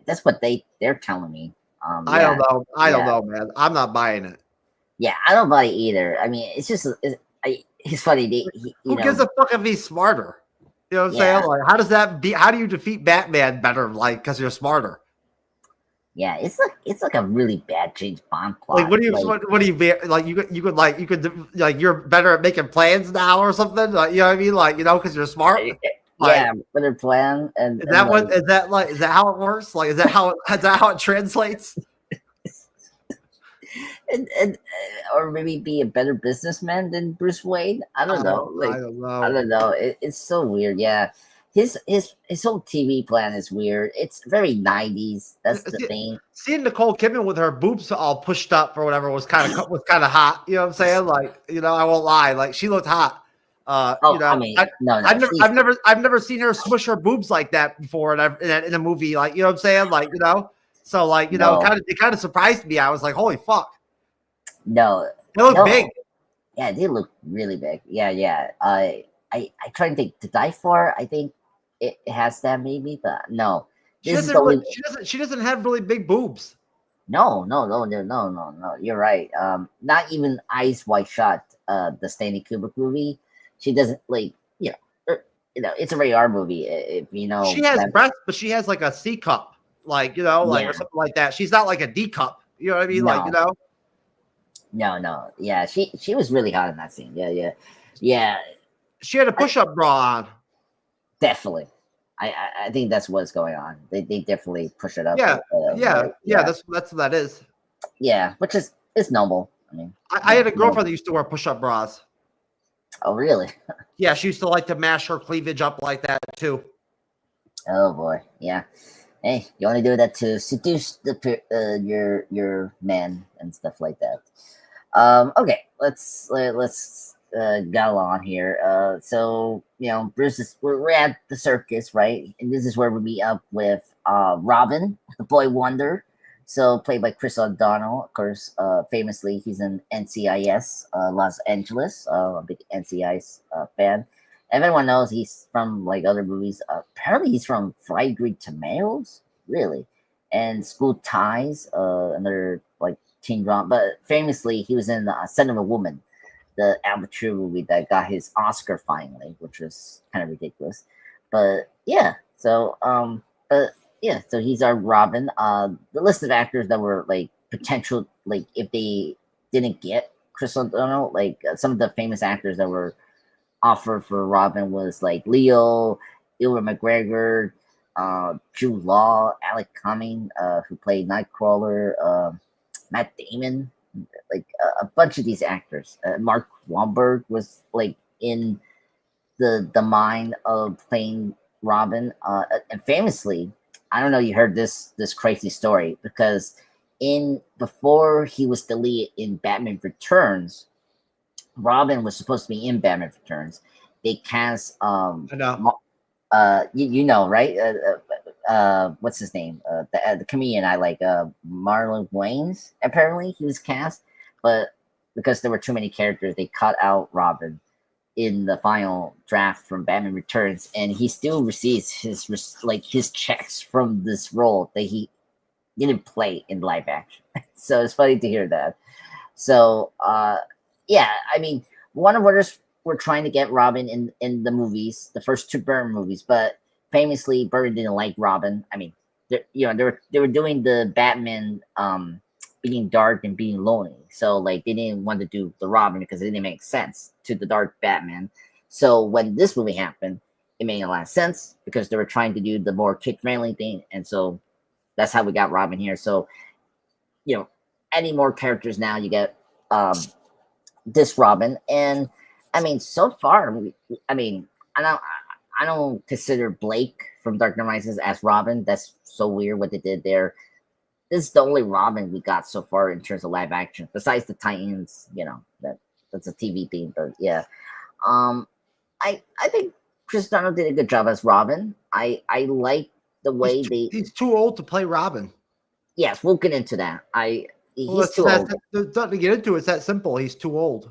that's what they're telling me. I don't know. I don't know, man. I'm not buying it. Yeah, I don't buy it either. I mean, it's just it's funny. Who gives a fuck if he's smarter? You know what I'm saying? Like, how do you defeat Batman better? Like, because you're smarter. Yeah, it's like a really bad James Bond plot. Like, what do you like? You could you're better at making plans now or something. Like, you know what I mean? Like, because you're smart. Yeah, better plan. And is that how it works? Like, is that how it translates? and or maybe be a better businessman than Bruce Wayne. I don't know. I don't know. It's so weird. Yeah, his whole TV plan is weird. It's very 90s. That's the thing. Seeing Nicole Kidman with her boobs all pushed up or whatever was kind of hot. You know what I'm saying? Like, I won't lie. Like, she looked hot. I mean, I've never seen her smush her boobs like that before in a movie. Like, you know what I'm saying? Like, so like, it kind of surprised me. I was like, holy fuck. No, they look big. Yeah, they look really big. Yeah. I try to think. To Die For, I think it has that maybe, but no. She doesn't have really big boobs. No. You're right. Not even Eyes Wide Shut, the Stanley Kubrick movie. She doesn't like. It's a rated R movie. If she has breasts, but she has like a C cup, like or something like that. She's not like a D cup. You know what I mean? No. Like No. Yeah, she was really hot in that scene. Yeah. She had a push-up bra on. Definitely. I think that's what's going on. They definitely push it up. Yeah. That's what that is. Yeah, which is noble. I mean, I had a girlfriend that used to wear push-up bras. Oh, really? Yeah, she used to like to mash her cleavage up like that too. Oh boy, yeah. Hey, you only do that to seduce your man and stuff like that. Okay, let's go on here. So Bruce we're at the circus, right? And this is where we meet up with Robin, the Boy Wonder. So played by Chris O'Donnell, of course. Famously, he's in NCIS Los Angeles. A big NCIS fan. Everyone knows he's from like other movies. Apparently, he's from Fried Green Tomatoes, really, and School Ties, another like teen drama. But famously, he was in Son of a Woman, the amateur movie that got his Oscar finally, which was kind of ridiculous. But yeah, so so he's our Robin. The list of actors that were like potential, like if they didn't get Chris O'Donnell, like some of the famous actors that were offered for Robin was like Leo, Ewan McGregor, Jude Law, Alec Cumming, who played Nightcrawler, Matt Damon, like a bunch of these actors. Mark Wahlberg was like in the mind of playing Robin, and famously, I don't know, you heard this crazy story, because before he was the lead in Batman Returns, Robin was supposed to be in Batman Returns. They cast you know, right? What's his name? The comedian I like, Marlon Wayans. Apparently he was cast, but because there were too many characters, they cut out Robin. in the final draft from Batman Returns, and he still receives his checks from this role that he didn't play in live action. So it's funny to hear that. So yeah, I mean, Warner Brothers were trying to get Robin in the movies, the first two Burton movies, but famously Burton didn't like Robin. I mean, they were doing the Batman being dark and being lonely, so like they didn't want to do the Robin because it didn't make sense to the dark Batman. So when this movie happened, it made a lot of sense because they were trying to do the more kid friendly thing, and so that's how we got Robin here. So any more characters now, you get this Robin, and I mean, so far, I mean, I don't consider Blake from Dark Knight Rises as Robin. That's so weird what they did there. This is the only Robin we got so far in terms of live action, besides the Titans. That's a TV thing, but yeah. I think Chris Donald did a good job as Robin. I like the way he's too old to play Robin. Yes, we'll get into that. He's too old. There's nothing to get into. It's that simple. He's too old.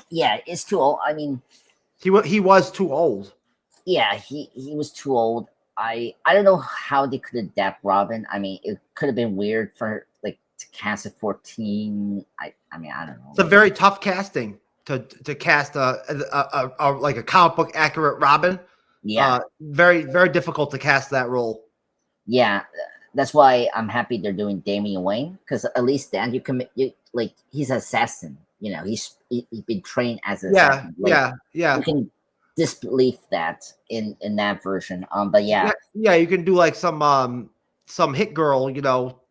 Yeah, it's too old. I mean, he was too old. Yeah, he was too old. I don't know how they could adapt Robin. I mean, it could have been weird for like to cast a 14. I mean, I don't know. It's a very tough casting to cast a like a comic book accurate Robin. Yeah, very very difficult to cast that role. Yeah, that's why I'm happy they're doing Damian Wayne, because at least then he's an assassin. He's been trained as an assassin. Yeah. You can disbelieve that in that version. But yeah, you can do like some hit girl,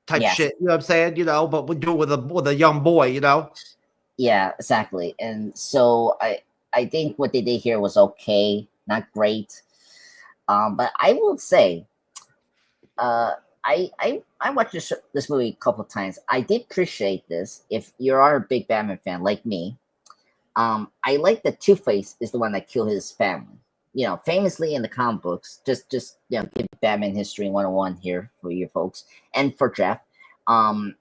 type shit. You know what I'm saying? But we do it with a young boy. Yeah, exactly. And so I think what they did here was okay, not great. But I will say, I watched this movie a couple of times. I did appreciate this. If you are a big Batman fan like me, I like that Two-Face is the one that killed his family. Famously in the comic books, just give Batman history 101 here for you folks and for Jeff. In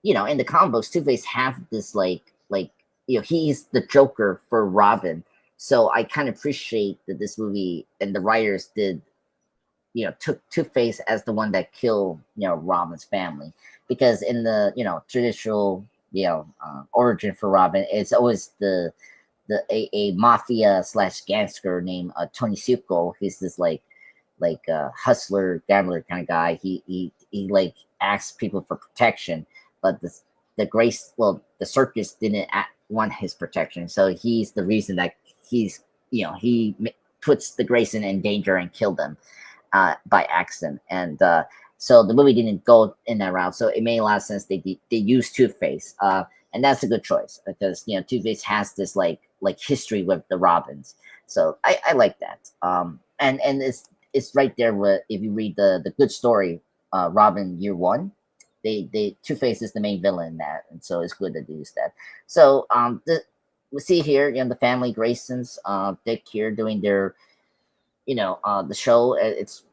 the comic books, Two-Face have this he's the Joker for Robin. So I kind of appreciate that this movie and the writers did, took Two-Face as the one that killed, Robin's family, because in the, traditional, origin for Robin, it's always a mafia / gangster named Tony Succo. He's this hustler, gambler kind of guy. He like asks people for protection, but the circus didn't want his protection, so he's the reason that he puts the Grayson in danger and killed them by accident. And so the movie didn't go in that route, so it made a lot of sense. They used Two-Face, and that's a good choice because Two-Face has this like history with the Robins, so I like that. And it's right there with, if you read the good story, Robin Year One, they Two-Face is the main villain in that, and so it's good to use that. So we see here, the family Graysons, Dick here doing their, the show. It's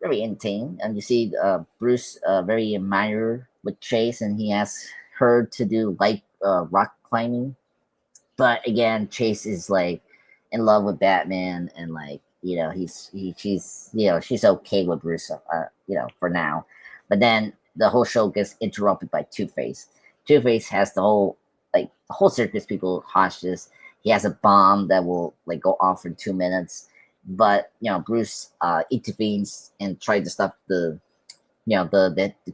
very entertaining, and you see Bruce very admired with Chase, and he asks her to do rock climbing, but again, Chase is like in love with Batman, and she's okay with Bruce, for now. But then the whole show gets interrupted by Two-Face. Two-Face has the whole circus people hostages. He has a bomb that will go off in 2 minutes, but Bruce intervenes and tries to stop the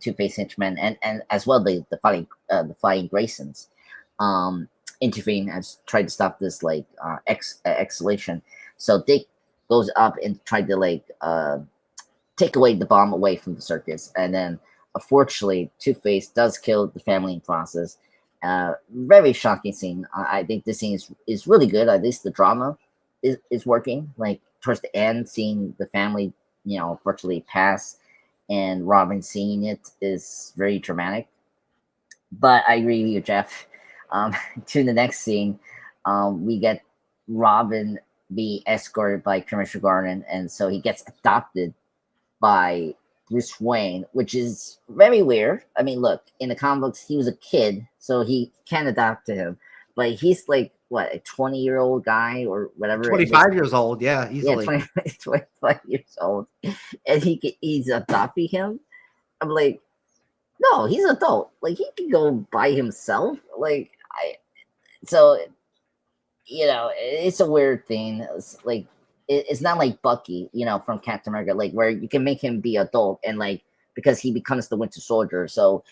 Two-Face henchmen, and as well the flying Graysons intervene and try to stop this exhalation. So Dick goes up and tried to take away the bomb away from the circus, and then unfortunately Two-Face does kill the family in process. Very shocking scene. I think this scene is really good. At least the drama is working. Towards the end, seeing the family virtually pass and Robin seeing it is very dramatic. But I agree with you, Jeff. To the next scene, we get Robin be escorted by Commissioner Gordon, and so he gets adopted by Bruce Wayne, which is very weird. I mean, look, in the comic books, he was a kid, so he can't adopt him, but he's what, a 20-year-old guy or whatever. 25 years old, yeah, Yeah, easily. 25 years old, and he's adopting him. I'm like, no, he's an adult. Like he can go by himself. Like so it's a weird thing. It's like it's not like Bucky, from Captain America, like where you can make him be adult and like because he becomes the Winter Soldier. So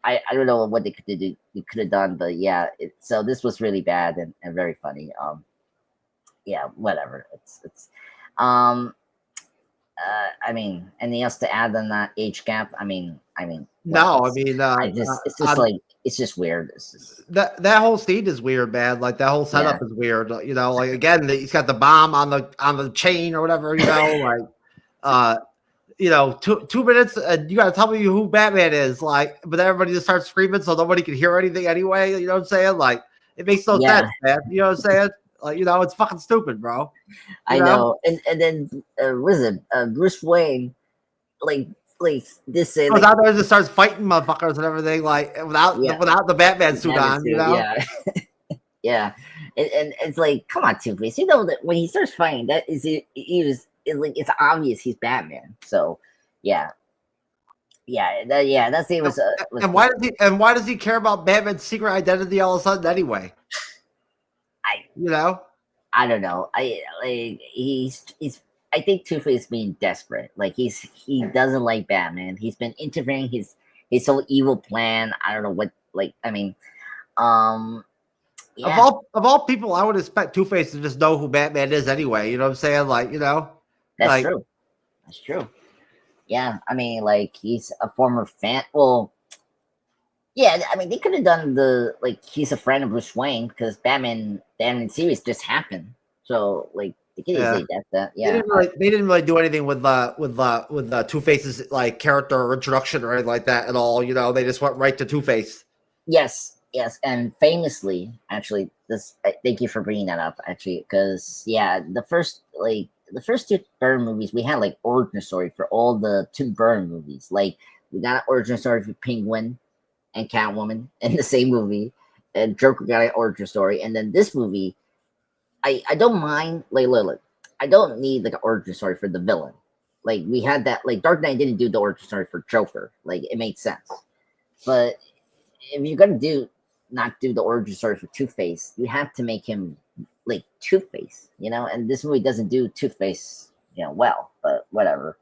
I don't know what they could have done, but yeah. So this was really bad and very funny. Yeah, whatever. Um I mean, anything else to add on that age gap? I mean, No, I it's- mean, it's just like it's just weird. It's just, that whole scene is weird, man. Like that whole setup is weird. Like again, he's got the bomb on the chain or whatever. Like, 2 minutes, and you got to tell me who Batman is. Like, but everybody just starts screaming, so nobody can hear anything anyway. You know what I'm saying? Like, it makes no sense, man. You know what I'm saying? Like, it's fucking stupid, bro. I know. And then what is it? Bruce Wayne, like this say Goes out there and just starts fighting motherfuckers and everything, like without the Batman suit on, Yeah. Yeah. And it's like, come on, Two-Face. You know that when he starts fighting, that is it's obvious he's Batman. So yeah. That scene was and why does he care about Batman's secret identity all of a sudden anyway? I don't know. I think Two-Face is being desperate. Like he doesn't like Batman. He's been interfering his whole evil plan. I don't know what. Like I mean, yeah. Of all people, I would expect Two-Face to just know who Batman is anyway. You know what I'm saying? Like That's true. That's true. Yeah, I mean, like he's a former fan. Well, yeah, I mean they could have done he's a friend of Bruce Wayne because Batman series just happened. So like. They didn't really do anything with Two-Face's like character or introduction or anything like that at all. They just went right to Two-Face. Yes, and famously, actually, thank you for bringing that up. Actually, because the first two Burton movies, we had like origin story for all the Tim Burton movies. Like we got an origin story for Penguin and Catwoman in the same movie, and Joker got an origin story, and then this movie. I don't mind look, I don't need like an origin story for the villain. Like we had that like Dark Knight didn't do the origin story for Joker. Like it made sense. But if you're gonna not do the origin story for Two-Face, you have to make him like Two-Face, and this movie doesn't do Two-Face, well, but whatever.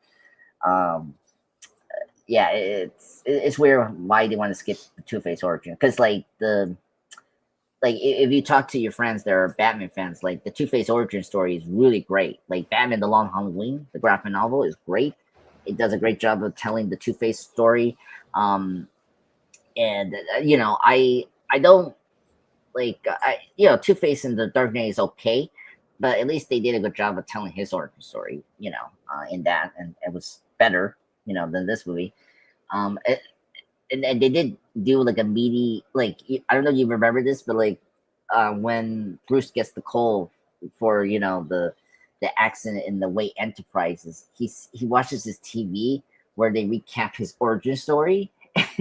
Yeah, it's weird why they want to skip the Two-Face origin. Because if you talk to your friends that are Batman fans, like the Two-Face origin story is really great. Like Batman: The Long Halloween, the graphic novel, is great. It does a great job of telling the Two-Face story. I don't Two-Face in the Dark Knight is okay, but at least they did a good job of telling his origin story. In that, and it was better, than this movie. And they did do like a meaty, like I don't know if you remember this, but like when Bruce gets the call for the accident in the Wayne Enterprises, he watches his TV where they recap his origin story,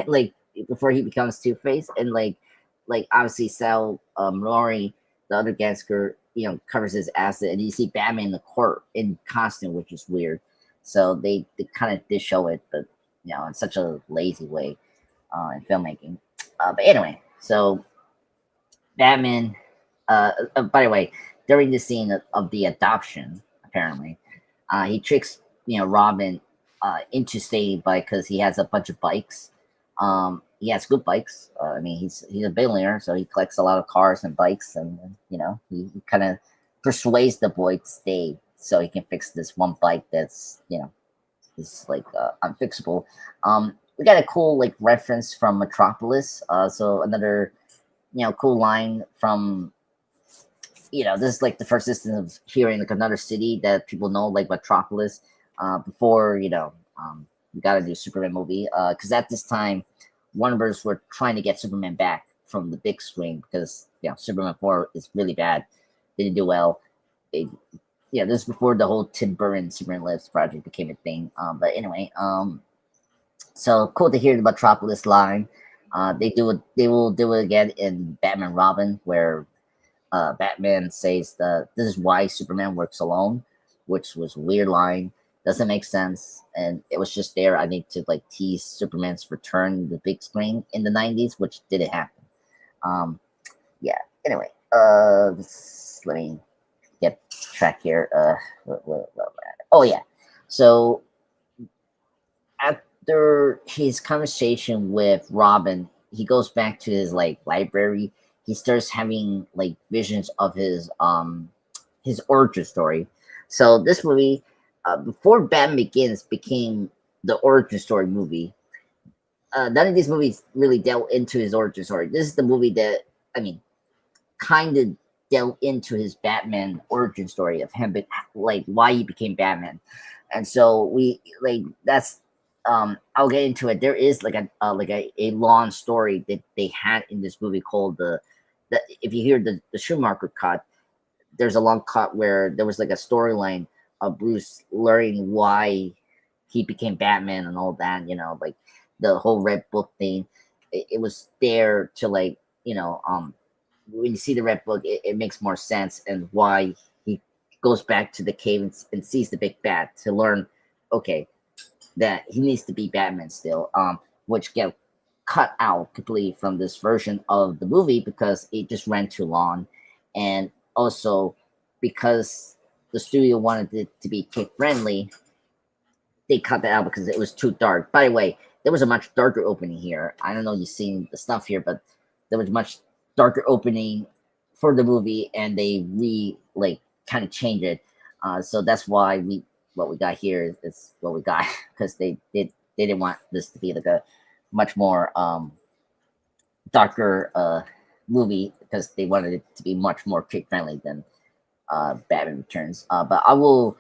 like before he becomes Two-Face, and like obviously Sal Mallory, the other gangster, covers his ass, and you see Batman in the court in costume, which is weird. So they kind of did show it, but in such a lazy way. In filmmaking, but anyway, so Batman. By the way, during the scene of the adoption, apparently, he tricks Robin into staying because he has a bunch of bikes. He has good bikes. I mean, he's a billionaire, so he collects a lot of cars and bikes, and he kind of persuades the boy to stay so he can fix this one bike that's is like unfixable. We got a cool like reference from Metropolis. So another, cool line from, this is like the first instance of hearing like another city that people know, like Metropolis. Before we got to do Superman movie. Because at this time, Warner Bros. Were trying to get Superman back from the big screen because Superman 4 is really bad. Didn't do well. This is before the whole Tim Burton Superman Lives project became a thing. But anyway, so cool to hear the Metropolis line. They will do it again in Batman Robin, where Batman says that this is why Superman works alone, which was a weird line. Doesn't make sense, and it was just there. I think to like tease Superman's return to the big screen in the '90s, which didn't happen. Yeah. Anyway, let me get track here. Oh yeah. So after his conversation with Robin, he goes back to his like library. He starts having like visions of his origin story. So this movie, before Batman Begins became the origin story movie, none of these movies really dealt into his origin story. This is the movie that, I mean, kind of delve into his Batman origin story of him, like why he became Batman. And so we like that's I'll get into it. There is like a long story that they had in this movie called the if you hear the Schumacher cut, there's a long cut where there was like a storyline of Bruce learning why he became Batman and all that, like the whole Red Book thing. It was there to like, when you see the Red Book, it makes more sense, and why he goes back to the cave and sees the big bat to learn, okay, that he needs to be Batman still, which get cut out completely from this version of the movie because it just ran too long, and also because the studio wanted it to be kid friendly, they cut that out because it was too dark. By the way, there was a much darker opening here. I don't know if you've seen the stuff here, but there was much darker opening for the movie, and they kind of changed it. So that's why what we got here is what we got, because they didn't want this to be like a much more darker movie, because they wanted it to be much more kid friendly than Batman Returns. But I will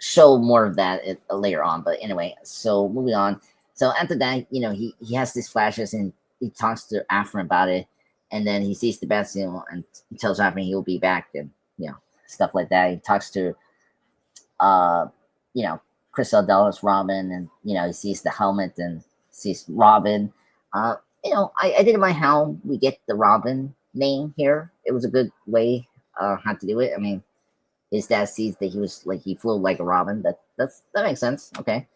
show more of that later on. But anyway, so moving on. So after that, he has these flashes and he talks to Afrin about it, and then he sees the bat signal and he tells Afrin he'll be back, and stuff like that. He talks to Chris O'Donnell's Robin, and he sees the helmet and sees Robin. I didn't mind how we get the Robin name here. It was a good way how to do it. I mean, his dad sees that he flew like a robin. That makes sense. Okay.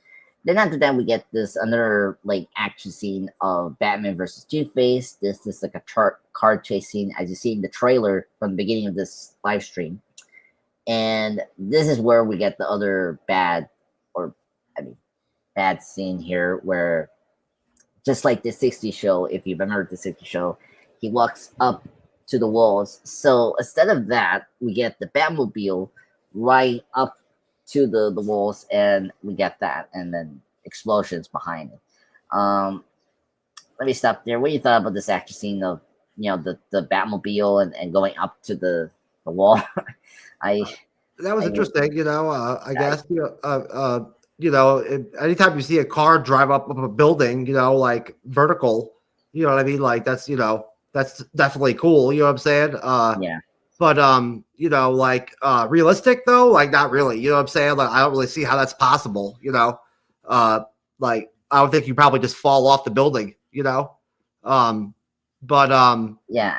Then after that, we get this another like action scene of Batman versus Two-Face. This is like a car chase scene, as you see in the trailer from the beginning of this live stream. And this is where we get the other bad scene here, where just like the 60s show, if you remember the 60s show, he walks up to the walls. So instead of that, we get the Batmobile right up to the walls, and we get that, and then explosions behind it. Let me stop there. What do you thought about this action scene of the Batmobile and going up to the wall? That was interesting. I guess anytime you see a car drive up a building, like vertical, you know what I mean? Like that's definitely cool. You know what I'm saying? Yeah. But realistic though, like not really. You know what I'm saying? Like I don't really see how that's possible. Like I would think you probably just fall off the building. Yeah,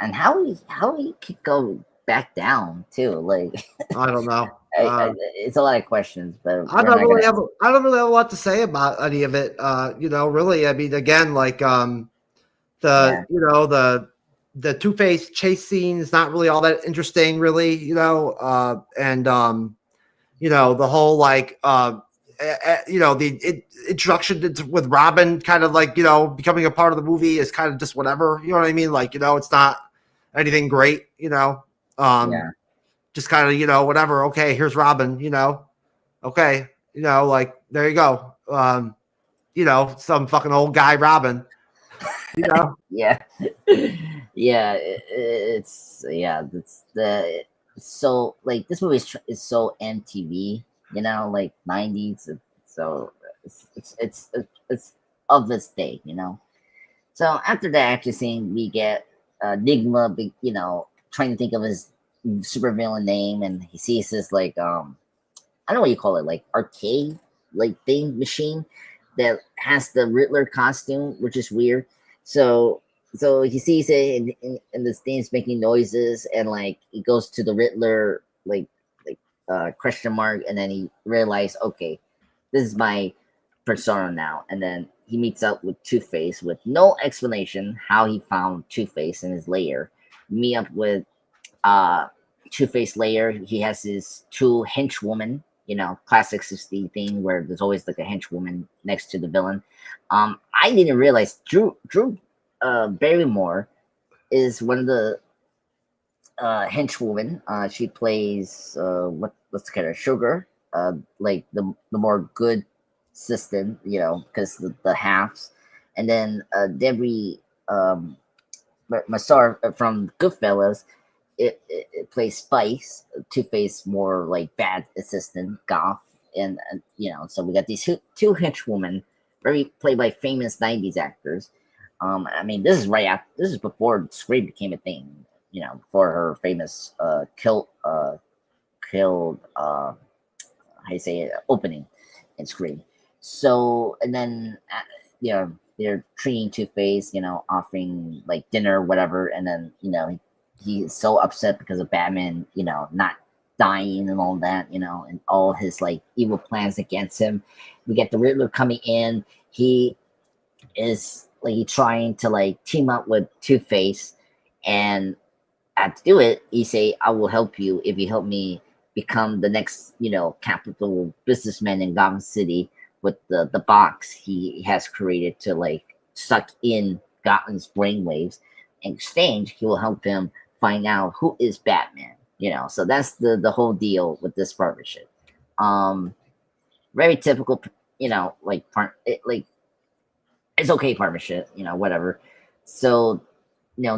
and how he could go back down too? Like I don't know. It's a lot of questions, but I don't really have a lot to say about any of it. Really, I mean, again, like the Two-Face chase scene is not really all that interesting, really, and the whole like the introduction with Robin kind of like becoming a part of the movie is kind of just whatever, you know what I mean? Like it's not anything great, just kind of whatever. Okay, here's Robin, okay, like there you go, some fucking old guy Robin. Yeah. It's so like this movie is so MTV, like 90s, so it's of its day, So after the action scene, we get Enigma, trying to think of his supervillain name, and he sees this like I don't know what you call it, like arcade like thing machine that has the Riddler costume, which is weird. So so he sees it and this thing's making noises, and like he goes to the Riddler, like question mark, and then he realized, okay, this is my persona now. And then he meets up with Two Face with no explanation how he found Two Face in his lair. Meet up with uh Two Face lair. He has his two henchwomen, classic 60 thing where there's always like a henchwoman next to the villain. I didn't realize Drew Barrymore is one of the henchwoman. She plays what's the character, Sugar, like the more good assistant, because the halves. And then Debbie Massar from Goodfellas, it plays Spice, Two Face, more like bad assistant, goth. And so we got these two henchwomen, very played by famous 90s actors. I mean, this is before Scream became a thing, before her famous killed how you say it, opening in Scream. So, and then they're treating Two Face, offering like dinner or whatever, and then he's so upset because of Batman, not dying and all that, and all his like evil plans against him. We get the Riddler coming in. He is like trying to like team up with Two Face, and to do it, he say, "I will help you if you help me become the next, capital businessman in Gotham City with the box he has created to like suck in Gotham's brainwaves. In exchange, he will help him find out who is Batman." So that's the whole deal with this partnership. Very typical, like it's okay partnership, whatever. So,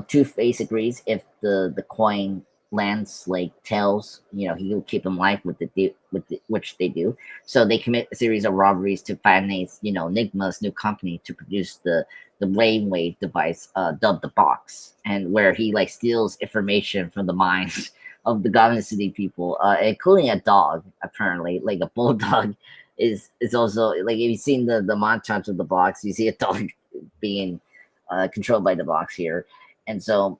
Two Face agrees if the coin lands like tails, he'll keep him alive which they do. So they commit a series of robberies to finance, Enigma's new company to produce the brainwave device, dubbed the Box, and where he like steals information from the minds of the Gotham City people, including a dog, apparently, like a bulldog. Is also like, if you've seen the montage of the Box, you see a dog being controlled by the Box here, and so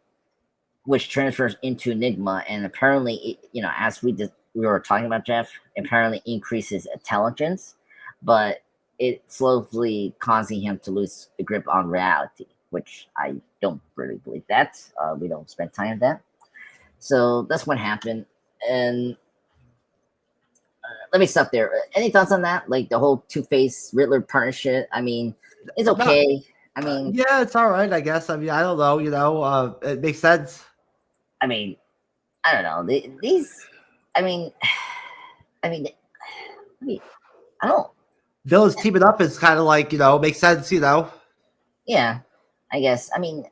which transfers into Enigma, and apparently, as we were talking about, Jeff, apparently increases intelligence, but it slowly causing him to lose a grip on reality, which I don't really believe that. We don't spend time on that, so that's what happened, and. Let me stop there. Any thoughts on that? Like the whole Two Face Riddler partnership? I mean, it's okay. I mean, yeah, it's all right, I guess. I mean, I don't know. It makes sense. I mean, I don't know. These, I mean, I don't. Villains teaming up is kind of like makes sense. Yeah, I guess. I mean,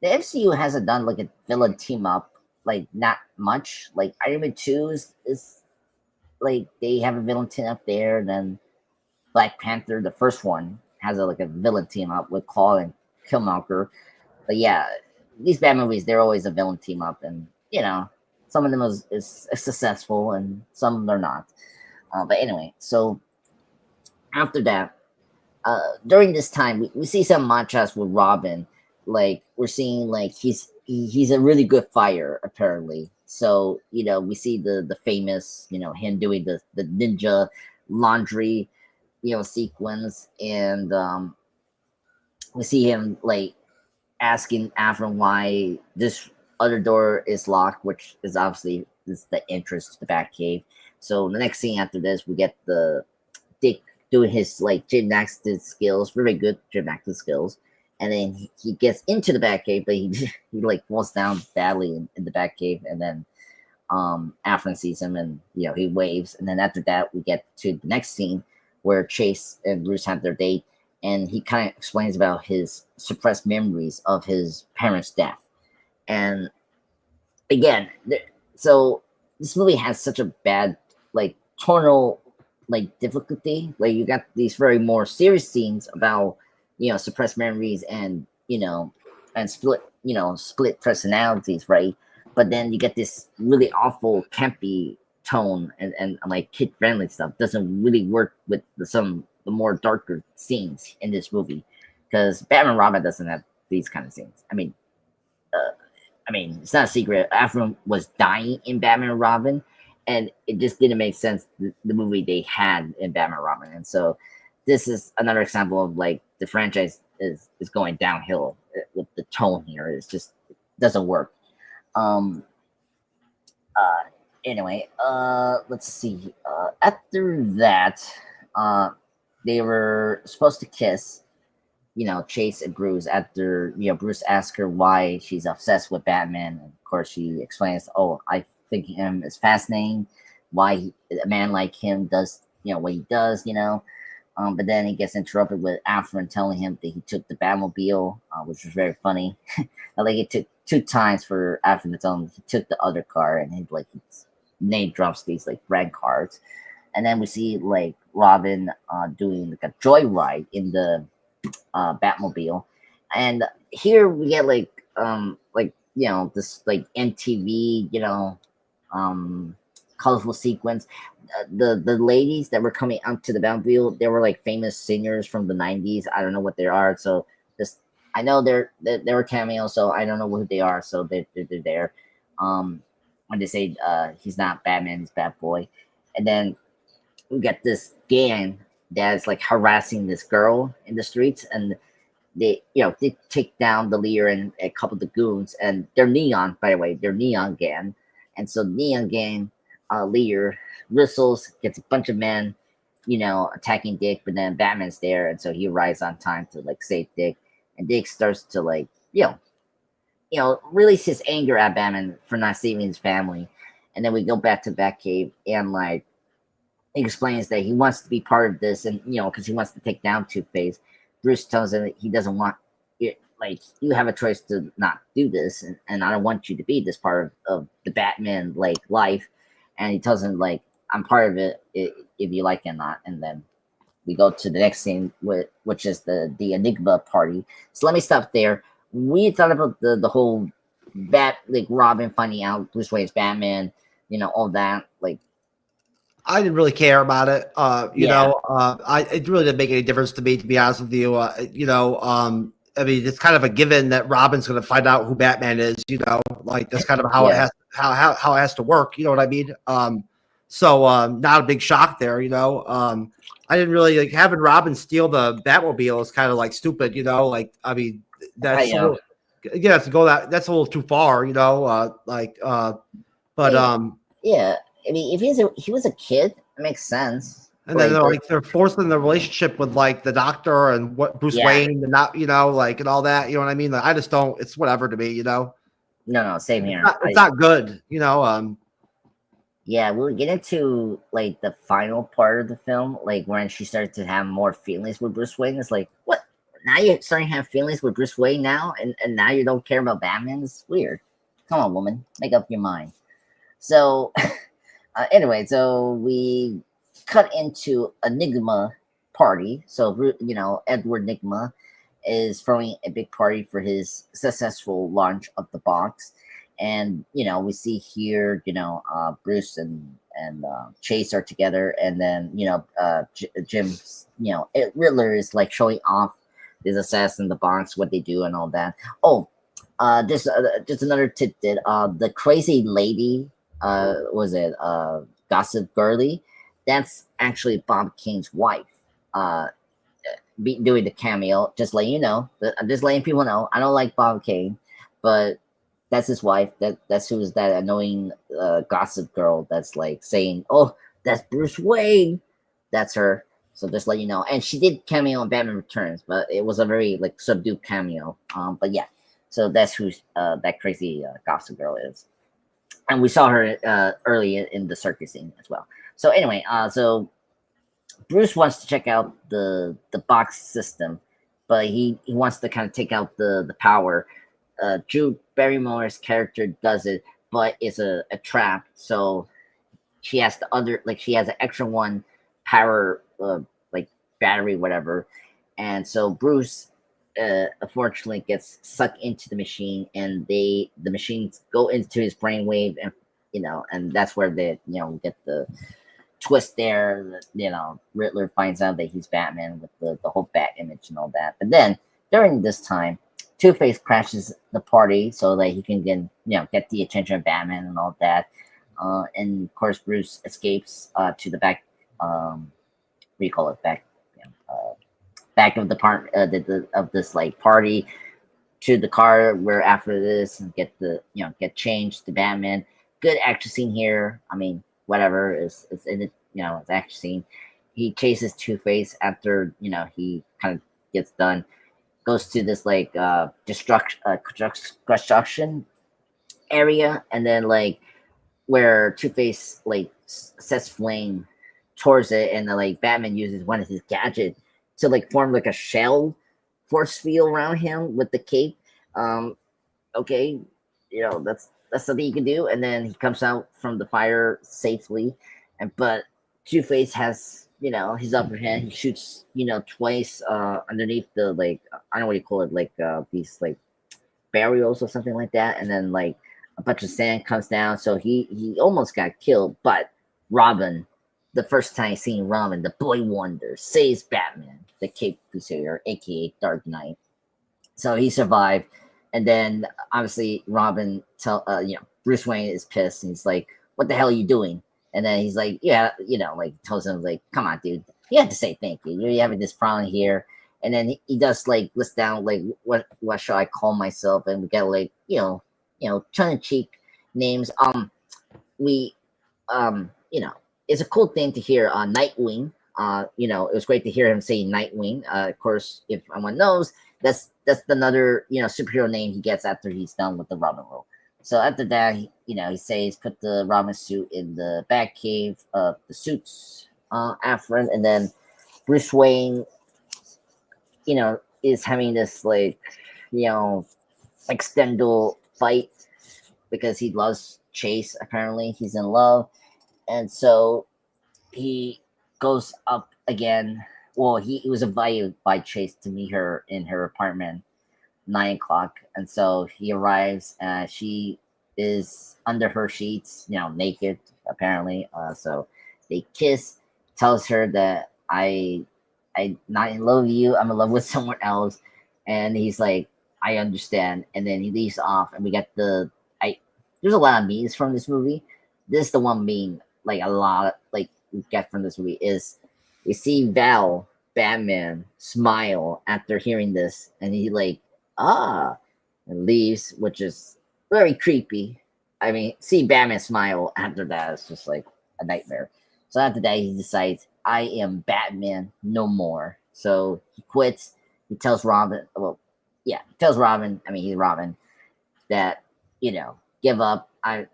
the MCU hasn't done like a villain team up, like not much. Like Iron Man 2 is like they have a villain team up there, and then Black Panther, the first one, has like a villain team up with Claw and Killmonger. But yeah, these bad movies, they're always a villain team up, and some of them is successful, and some they're not. But anyway, so after that, during this time, we see some montages with Robin. Like we're seeing like he's a really good fighter apparently. So we see the famous him doing the ninja laundry sequence, and we see him like asking Afrin why this other door is locked, which is obviously is the entrance to the Batcave. So the next scene after this, we get the Dick doing his like gymnastics skills, really good gymnastics skills. And then he gets into the Batcave, but he like falls down badly in the Batcave, and then Afrin sees him, and he waves. And then after that, we get to the next scene where Chase and Bruce have their date, and he kind of explains about his suppressed memories of his parents' death. And again, so this movie has such a bad like tonal like difficulty. Like you got these very more serious scenes about suppressed memories and and split personalities, right? But then you get this really awful campy tone and like kid friendly stuff doesn't really work with the more darker scenes in this movie, because Batman Robin doesn't have these kind of scenes. I mean, it's not a secret. Affleck was dying in Batman and Robin, and it just didn't make sense, the movie they had in Batman and Robin. And so this is another example of like the franchise is going downhill with the tone here. It's just, it doesn't work. Anyway, let's see. After that, they were supposed to kiss, Chase and Bruce, after, Bruce asked her why she's obsessed with Batman. And of course, she explains, oh, I think him is fascinating, why a man like him does, what he does, but then he gets interrupted with Alfred telling him that he took the Batmobile, which was very funny. Like, it took 2 times for Alfred to tell him he took the other car, and he name drops these like red cards. And then we see like Robin doing like a joyride in the Batmobile, and here we get this like MTV colorful sequence. The ladies that were coming out to the Batmobile, they were like famous singers from the 90s. I don't know what they are, so just I know they were cameos, so I don't know who they are, so they're there. When they say he's not Batman, he's Batboy. And then we get this gang that's like harassing this girl in the streets, and they take down the leader and a couple of the goons, and they're Neon, by the way, they're Neon Gang. And so Neon Gang leader whistles, gets a bunch of men, attacking Dick, but then Batman's there, and so he arrives on time to like save Dick, and Dick starts to like, release his anger at Batman for not saving his family. And then we go back to Batcave, and like he explains that he wants to be part of this, and because he wants to take down Two-Face. Bruce tells him that he doesn't want it, like, you have a choice to not do this, and I don't want you to be this part of the Batman like life. And he tells him like, I'm part of it if you like it or not. And then we go to the next scene, which is the Enigma party. So let me stop there. We thought about the whole Robin finding out Bruce Wayne's Batman, all that. Like, I didn't really care about it. It really didn't make any difference to me, to be honest with you. I mean, it's kind of a given that Robin's going to find out who Batman is. Like, that's kind of how it has how it has to work. You know what I mean? Not a big shock there. I didn't really like having Robin steal the Batmobile is kind of like stupid. Like, I mean, that's to go that's a little too far. Yeah. I mean, if he was a kid, it makes sense. And then they're forcing the relationship with like the Doctor and what Bruce Wayne, and not and all that. You know what I mean? Like, I just don't. It's whatever to me. No, same here. It's not good. Yeah, we'll get into like the final part of the film, like when she started to have more feelings with Bruce Wayne. It's like, what? Now you're starting to have feelings with Bruce Wayne now, and now you don't care about Batman? It's weird. Come on, woman, make up your mind. So. Anyway, so we cut into Enigma party. So, Edward Nygma is throwing a big party for his successful launch of the box. And, we see here, Bruce and Chase are together. And then, Jim, Riddler is like showing off his assassin, the box, what they do and all that. Oh, just another tidbit. The crazy lady, was it Gossip Girlie? That's actually Bob Kane's wife. Doing the cameo. Just letting you know. I'm just letting people know. I don't like Bob Kane, but that's his wife. That's who's that annoying gossip girl that's like saying, "Oh, that's Bruce Wayne." That's her. So just let you know. And she did cameo in Batman Returns, but it was a very like subdued cameo. But yeah. So that's who that crazy gossip girl is. And we saw her early in the circus scene as well. So anyway, so Bruce wants to check out the box system, but he wants to kind of take out the power. Drew Barrymore's character does it, but it's a trap. So she has she has an extra one power like battery, whatever. And so Bruce unfortunately gets sucked into the machine, and the machines go into his brainwave, and and that's where they get the twist there. Riddler finds out that he's Batman with the whole bat image and all that. But then during this time, Two-Face crashes the party so that he can get the attention of Batman and all that. And of course, Bruce escapes to the back. What do you call it? Back of the part of this like party to the car where after this and get changed to Batman. Good action scene here. I mean, whatever is in it. It's action scene. He chases Two-Face after he kind of gets done. Goes to this like construction area, and then like where Two-Face like sets flame towards it, and like Batman uses one of his gadgets to like form like a shell force field around him with the cape. Okay, that's something you can do, and then he comes out from the fire safely, but Two-Face has his upper hand. He shoots twice underneath the like I don't know what you call it, like these like burials or something like that, and then like a bunch of sand comes down, so he almost got killed. But Robin, the first time seeing Robin, the boy wonder, saves Batman, the Cape Crusader, aka Dark Knight. So he survived, and then obviously Robin Bruce Wayne is pissed, and he's like, "What the hell are you doing?" And then he's like, "Yeah, like tells him like, come on, dude, you have to say thank you. You're having this problem here." And then he does like list down like what should I call myself, and we get like tongue in cheek names. It's a cool thing to hear Nightwing. It was great to hear him say Nightwing. Of course, if anyone knows, that's another superhero name he gets after he's done with the Robin role. So after that, he says put the Robin suit in the Batcave, the suits Afrin, and then Bruce Wayne, is having this like, extended fight because he loves Chase. Apparently, he's in love, and so he goes up again. Well, he was invited by Chase to meet her in her apartment, 9 o'clock, and so he arrives. She is under her sheets, naked apparently. So they kiss. Tells her that I'm not in love with you. I'm in love with someone else. And he's like, I understand. And then he leaves off, and we get there's a lot of memes from this movie. This is the one meme like a lot like we get from this movie is we see Val Batman smile after hearing this, and he like and leaves, which is very creepy. I mean, see Batman smile after that is just like a nightmare. So after that, he decides, I am Batman no more. So he quits. He tells Robin, he's Robin, that, give up. I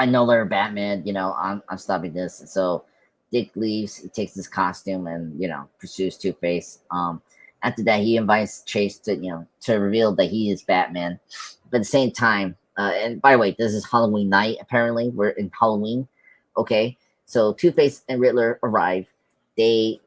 no longer Batman, I'm stopping this. And so Dick leaves. He takes his costume and, pursues Two-Face. After that, he invites Chase to reveal that he is Batman. But at the same time, and by the way, this is Halloween night, apparently. We're in Halloween. Okay. So Two-Face and Riddler arrive. They,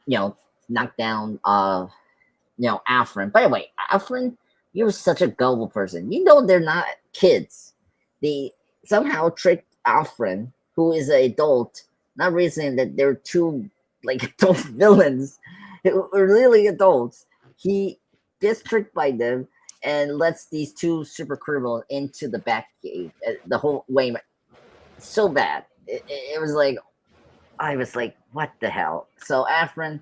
knock down, Afrin. By the way, Afrin, you're such a gullible person. They're not kids. They somehow tricked Afrin, who is an adult, not realizing that they're two, like, adult villains. We're really adults. He gets tricked by them and lets these two super criminals into the Batcave. The whole way, so bad. It was like, I was like, what the hell? So Afrin,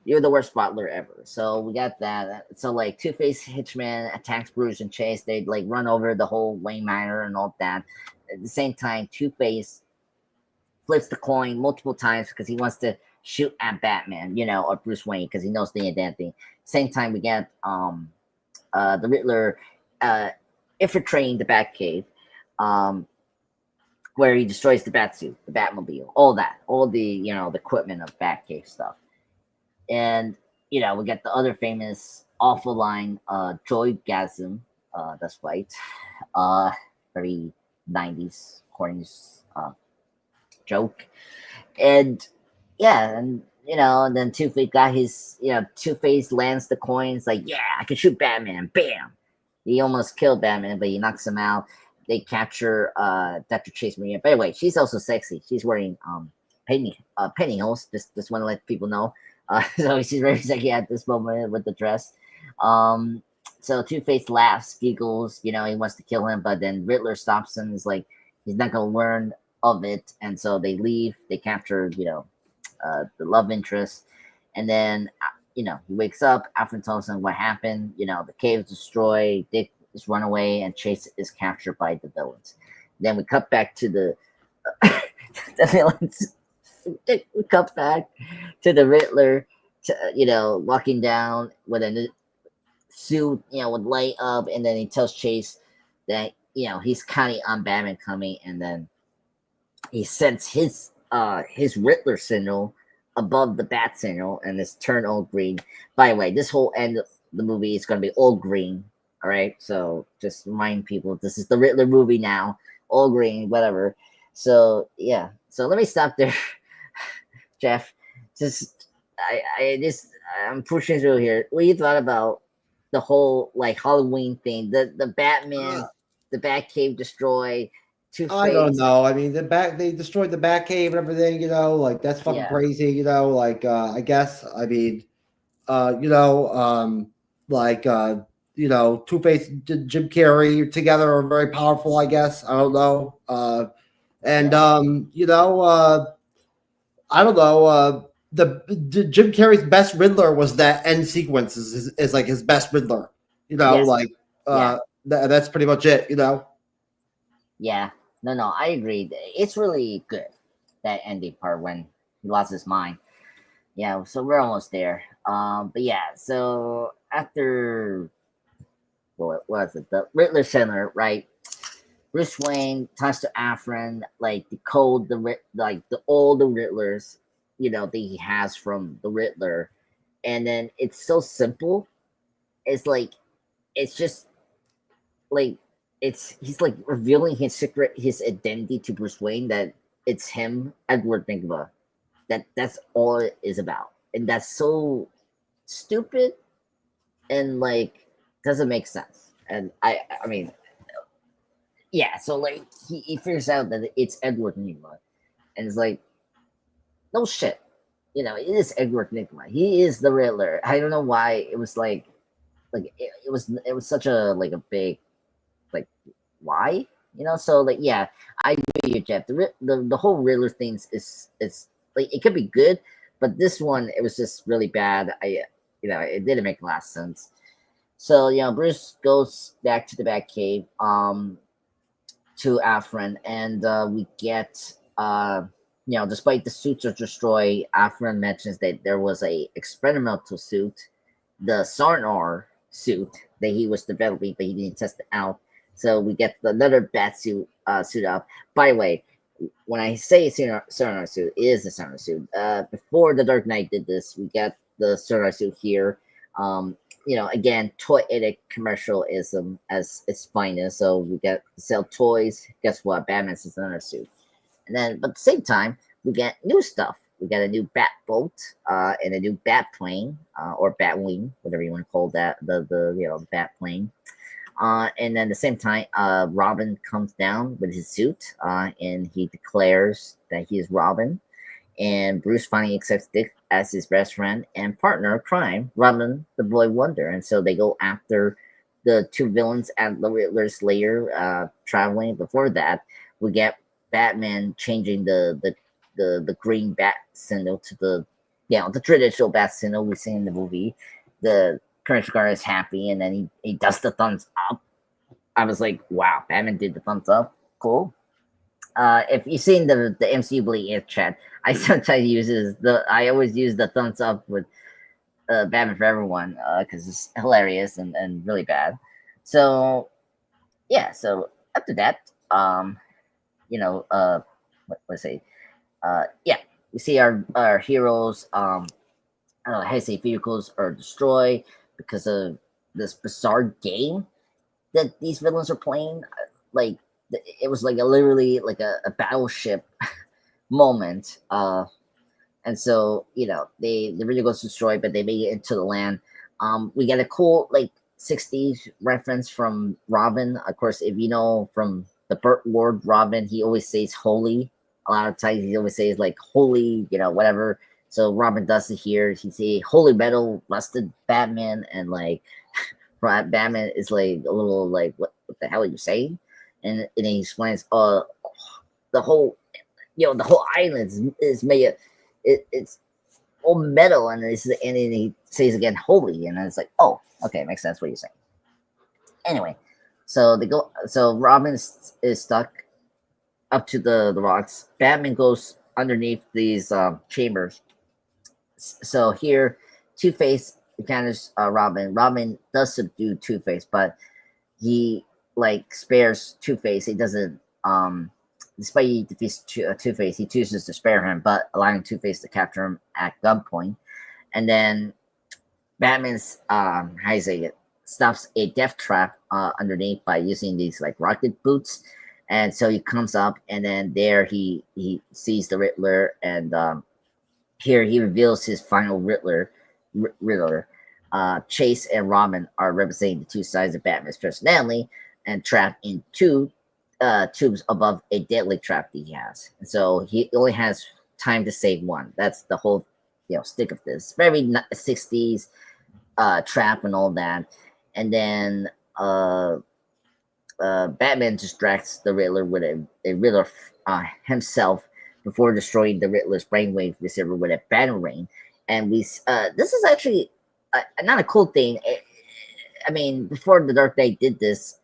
you're the worst bottler ever. So we got that. So like Two-Face Hitchman attacks Bruce and Chase. They like run over the whole Wayne Manor and all that. At the same time, Two-Face flips the coin multiple times because he wants to shoot at Batman, or Bruce Wayne, because he knows the damn thing. Same time, we get the Riddler infiltrating the Batcave, where he destroys the Batsuit, the Batmobile, all the the equipment of Batcave stuff. And we get the other famous awful line, Joygasm, that's right, very 90s corny joke. And and then Two-Face got his, Two-Face lands the coins, like, yeah, I can shoot Batman, bam. He almost killed Batman, but he knocks him out. They capture Dr. Chase Maria. By the way, she's also sexy. She's wearing pantyhose. Just want to let people know. So she's very sexy at this moment with the dress. So Two-Face laughs, giggles, he wants to kill him, but then Riddler stops him. He's like, he's not gonna learn of it, and so they leave. They capture, the love interest, and then he wakes up. Alfred tells him what happened. The cave is destroyed. Dick is run away, and Chase is captured by the villains. Then we cut back to the villains. We cut back to the Riddler, walking down with a suit, with light up, and then he tells Chase that he's counting on Batman coming, and then he sends his Riddler signal above the bat signal, and it's turned all green. By the way, this whole end of the movie is going to be all green. All right, so just remind people this is the Riddler movie now, all green, whatever. So yeah, so let me stop there, Jeff. I'm pushing through here. What you thought about the whole like Halloween thing, the Batman, the Batcave destroyed? Two-Face. I don't know. I mean, they destroyed the Batcave and everything. Like that's fucking crazy. I guess. I mean, Two-Face, Jim Carrey together are very powerful. I guess. I don't know. I don't know. The Jim Carrey's best Riddler was that end sequence is like his best Riddler. That's pretty much it. Yeah. No, I agree. It's really good, that ending part when he lost his mind. Yeah, so we're almost there. But yeah, so after what was it? The Riddler Center, right? Bruce Wayne talks to Afrin, like decode all the Riddlers, that he has from the Riddler, and then it's so simple. It's like, it's just like. He's like revealing his identity to Bruce Wayne, that it's him, Edward Nygma. That's all it is about. And that's so stupid and like doesn't make sense. And I mean, yeah, so like he figures out that it's Edward Nygma. And it's like, no shit. It is Edward Nygma. He is the Riddler. I don't know why it was like it was such a like a big why, so like, yeah, I agree with you, Jeff. The whole Riddler things is like, it could be good, but this one, it was just really bad. It didn't make a lot of sense. So Bruce goes back to the Batcave to Afrin, and we get despite the suits are destroyed, Afrin mentions that there was a experimental suit, the Sonar suit, that he was developing, but he didn't test it out. So we get another bat suit up. By the way, when I say Sonar suit, it is the Sonar suit. Before the Dark Knight did this, we get the Sonar suit here. Again, toyetic commercialism as its finest. So we get to sell toys. Guess what? Batman's the Sonar suit. And then, but at the same time, we get new stuff. We got a new bat boat and a new bat plane or bat wing, whatever you want to call that. The bat plane. And then at the same time, Robin comes down with his suit, and he declares that he is Robin. And Bruce finally accepts Dick as his best friend and partner of crime, Robin the Boy Wonder. And so they go after the two villains at the Riddler's lair, traveling. Before that, we get Batman changing the green bat signal to the traditional bat signal we see in the movie. The Commissioner Gordon is happy, and then he does the thumbs up. I was like, wow, Batman did the thumbs up. Cool. If you've seen the MCU Bleed chat, I sometimes I always use the thumbs up with Batman for Everyone because it's hilarious and really bad. So yeah, so after that, we see our heroes vehicles are destroyed because of this bizarre game that these villains are playing. Like, it was like literally like a battleship moment. And so, the vehicles destroyed, but they made it into the land. We get a cool like 60s reference from Robin. Of course, if you know from the Burt Ward Robin, he always says holy. A lot of times he always says like holy, whatever. So Robin does it here. He's a holy metal rusted Batman, and like Batman is like a little like, what the hell are you saying? And he explains, the whole, the whole island is made of, it's all metal, and then he says again holy, and then it's like, oh, okay, makes sense what you're saying. Anyway, so they go. So Robin is stuck up to the rocks. Batman goes underneath these chambers. So here, Two-Face encounters Robin. Robin does subdue Two-Face, but he like spares Two-Face. He doesn't. Despite he defeats Two-Face, he chooses to spare him, but allowing Two-Face to capture him at gunpoint. And then Batman's how you say it, stops a death trap underneath by using these like rocket boots. And so he comes up, and then there he sees the Riddler, and here he reveals his final Riddler. Chase and Robin are representing the two sides of Batman's personality, and trapped in two tubes above a deadly trap that he has. And so he only has time to save one. That's the whole stick of this. Very 60s trap and all that. And then Batman distracts the Riddler with a Riddler himself before destroying the Riddler's brainwave receiver with a batarang. And this is actually not a cool thing. I mean, before the Dark Knight did this,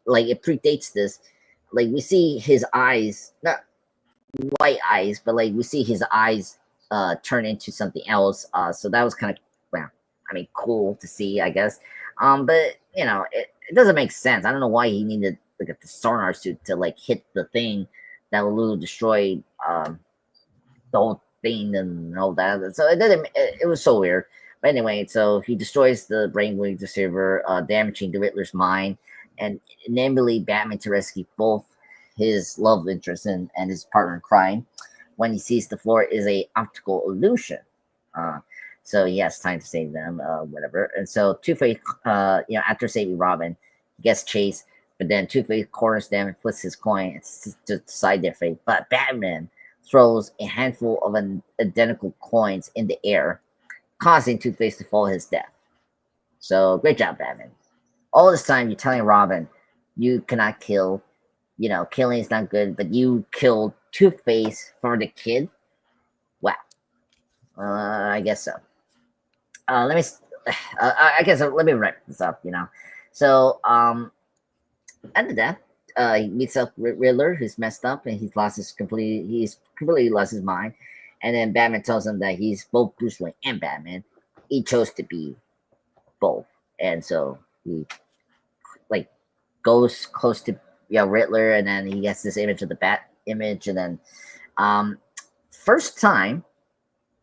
like it predates this. Like we see his eyes, not white eyes, but like we see his eyes turn into something else. So that was kind of, cool to see, I guess. But it doesn't make sense. I don't know why he needed like a sonar suit to like hit the thing that will destroy the whole thing and all that. So it was so weird. But anyway, so he destroys the brainwave receiver, damaging the Riddler's mind, and enabling Batman to rescue both his love interest and his partner in crime when he sees the floor is a optical illusion. So he has time to save them, whatever. And so Two-Face, after saving Robin, he gets chased, but then Two-Face corners them and flips his coin to decide their fate. But Batman throws a handful of identical coins in the air, causing Two-Face to fall his death. So great job, Batman. All this time, you're telling Robin, you cannot kill. Killing is not good, but you killed Two-Face for the kid? Wow. I guess so. Let me wrap this up, So, after that, he meets up with Riddler, who's messed up, and he's completely lost his mind. And then Batman tells him that he's both Bruce Wayne and Batman. He chose to be both. And so he goes close to Riddler, and then he gets this image of the Bat image, and then first time,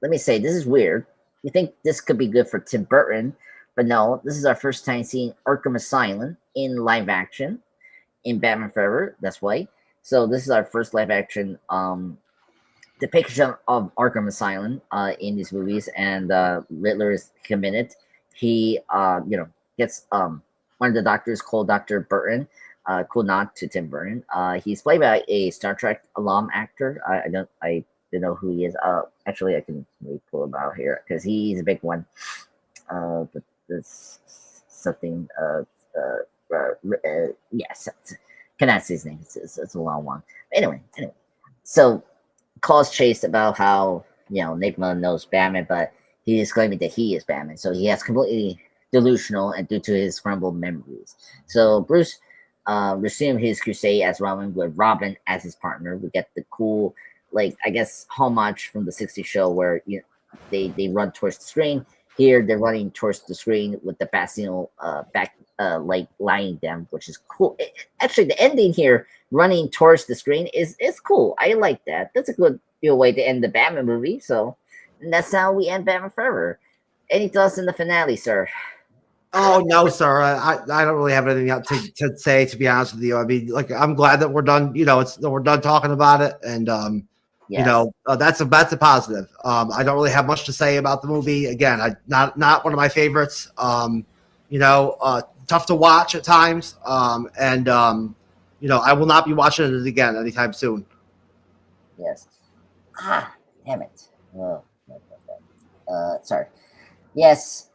let me say, this is weird. You think this could be good for Tim Burton, but no, this is our first time seeing Arkham Asylum in live action in Batman Forever. That's why. So this is our first live action depiction of Arkham Asylum in these movies, and Riddler is committed. He gets one of the doctors called Dr. Burton. Cool nod to Tim Burton. He's played by a Star Trek alum actor. I don't know who he is. Actually, I can really pull him out here because he's a big one. But there's something. Yes, cannot say his name. It's a long one. Anyway. So, calls Chase about how Enigma knows Batman, but he is claiming that he is Batman. So he has completely delusional and due to his scrambled memories. So Bruce resumed his crusade as Robin with Robin as his partner. We get the cool, homage from the 60s show where they run towards the screen. Here they're running towards the screen with the bat signal back lying them, which is cool. Actually, the ending here, running towards the screen, is cool. I like that. That's a good way to end the Batman movie. So and that's how we end Batman Forever. Any thoughts in the finale, sir? Oh no, sir. I don't really have anything else to say. To be honest with you, I mean, I'm glad that we're done. We're done talking about it, and that's a positive. I don't really have much to say about the movie. Again, not one of my favorites. Tough to watch at times. I will not be watching it again anytime soon. Yes. Damn it. Oh. Sorry. Yes.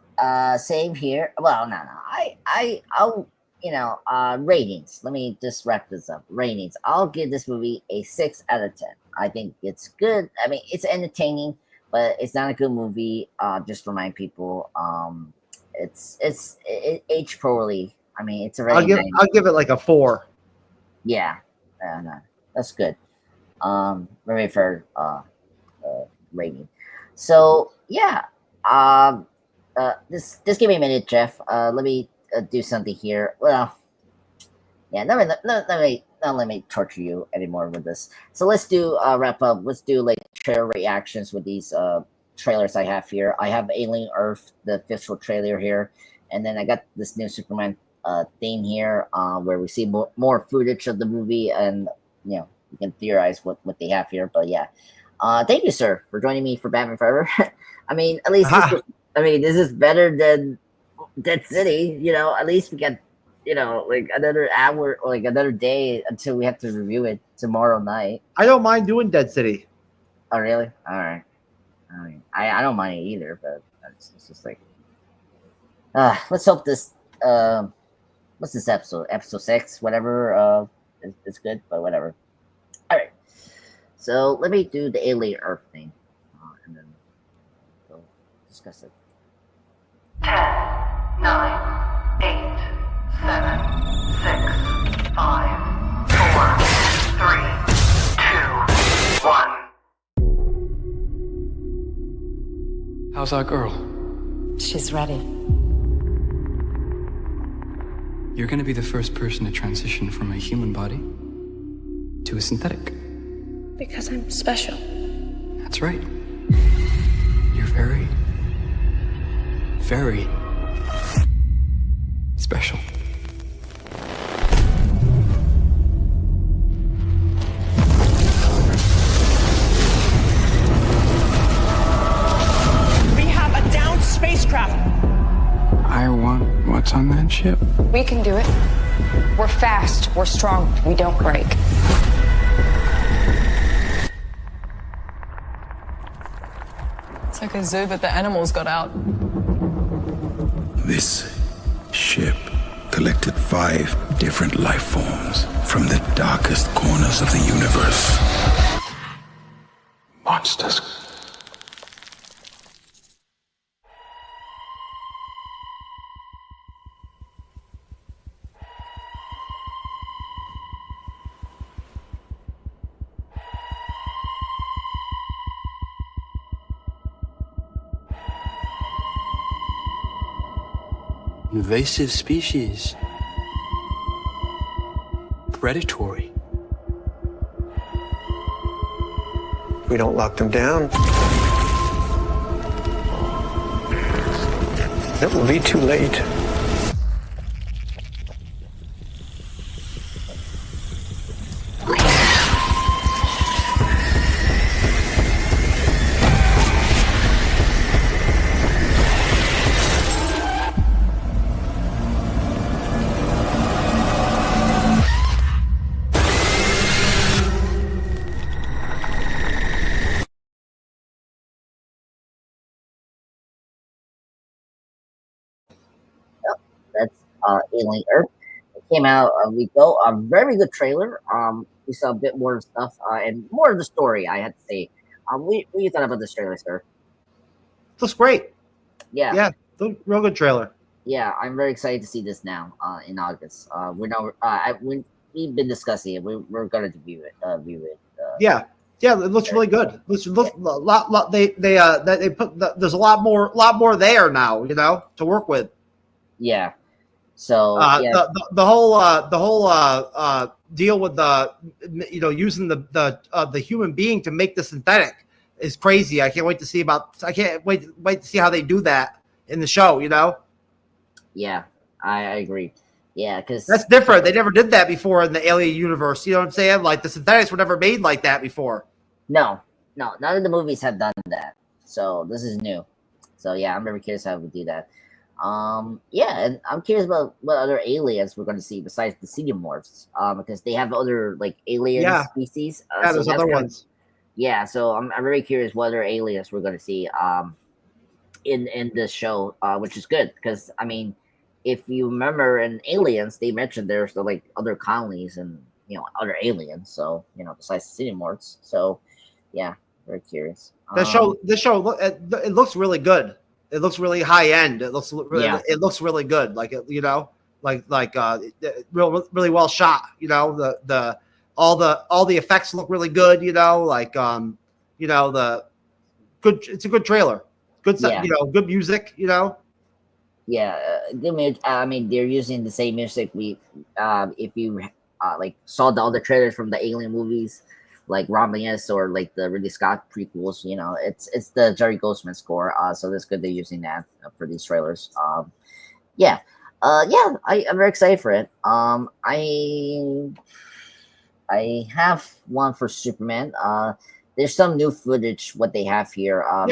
Same here. Well, no. I'll ratings. Let me just wrap this up. Ratings. I'll give this movie a 6 out of 10. I think it's good. I mean, it's entertaining, but it's not a good movie. Just to remind people, it aged poorly. I mean, it's already. I'll give it like a 4. Yeah, no, that's good. Very fair rating. So yeah, this give me a minute, Jeff. Let me do something here. Well, yeah, not let me torture you anymore with this. So let's do wrap up. Let's do like trailer reactions with these trailers I have here. I have Alien Earth, the official trailer here, and then I got this new Superman thing here, where we see more footage of the movie, and you can theorize what they have here. But yeah, thank you, sir, for joining me for Batman Forever. I mean, at least this is better than Dead City. At least we get like another hour or like another day until we have to review it tomorrow night. I don't mind doing Dead City. Oh really? All right. I don't mind it either, but it's just like let's hope this what's this episode? Episode 6, whatever. It's good, but whatever. All right. So let me do the Alien Earth thing, and then we'll discuss it. 10, 9, 8, 7, 6, 5, 4, 3, 2, 1. How's our girl? She's ready. You're going to be the first person to transition from a human body to a synthetic. Because I'm special. That's right. You're very, very special. We have a downed spacecraft. I want what's on that ship. We can do it. We're fast. We're strong. We don't break. It's like a zoo, but the animals got out. This ship collected 5 different life forms from the darkest corners of the universe. Monsters. Invasive species. Predatory. We don't lock them down, it will be too late. That's Alien Earth. It came out a week ago. A very good trailer. We saw a bit more stuff and more of the story. I had to say. What do you thought about this trailer, sir? Looks great. Yeah, Real good trailer. Yeah. I'm very excited to see this now in August. We've been discussing it. We're gonna view it. Yeah, it looks really good. Looks a lot. They put there's a lot more there now. To work with. Yeah. So the whole deal with the using the human being to make the synthetic is crazy. I can't wait to see to see how they do that in the show. Yeah, I agree. Yeah, because that's different. They never did that before in the Alien universe. You know what I'm saying? Like the synthetics were never made like that before. No, none of the movies have done that. So this is new. So yeah, I'm very curious how we do that. And I'm curious about what other aliens we're going to see besides the xenomorphs. Because they have other like alien species. There's other ones. Yeah, so I'm very curious what other aliens we're going to see. in the show, which is good because I mean, if you remember in Aliens, they mentioned there's like other colonies and other aliens. So besides the Xenomorphs. So yeah, very curious. This show, it looks really good. It looks really high end. It looks it looks really good. Like really well shot. All the effects look really good. The good. It's a good trailer. Good, good music. Yeah, I mean, they're using the same music if you saw the other trailers from the Alien movies, like Romulus or like the Ridley Scott prequels. It's the Jerry Goldsmith score. So that's good they're using that for these trailers. I'm very excited for it. I have one for Superman. There's some new footage what they have here. I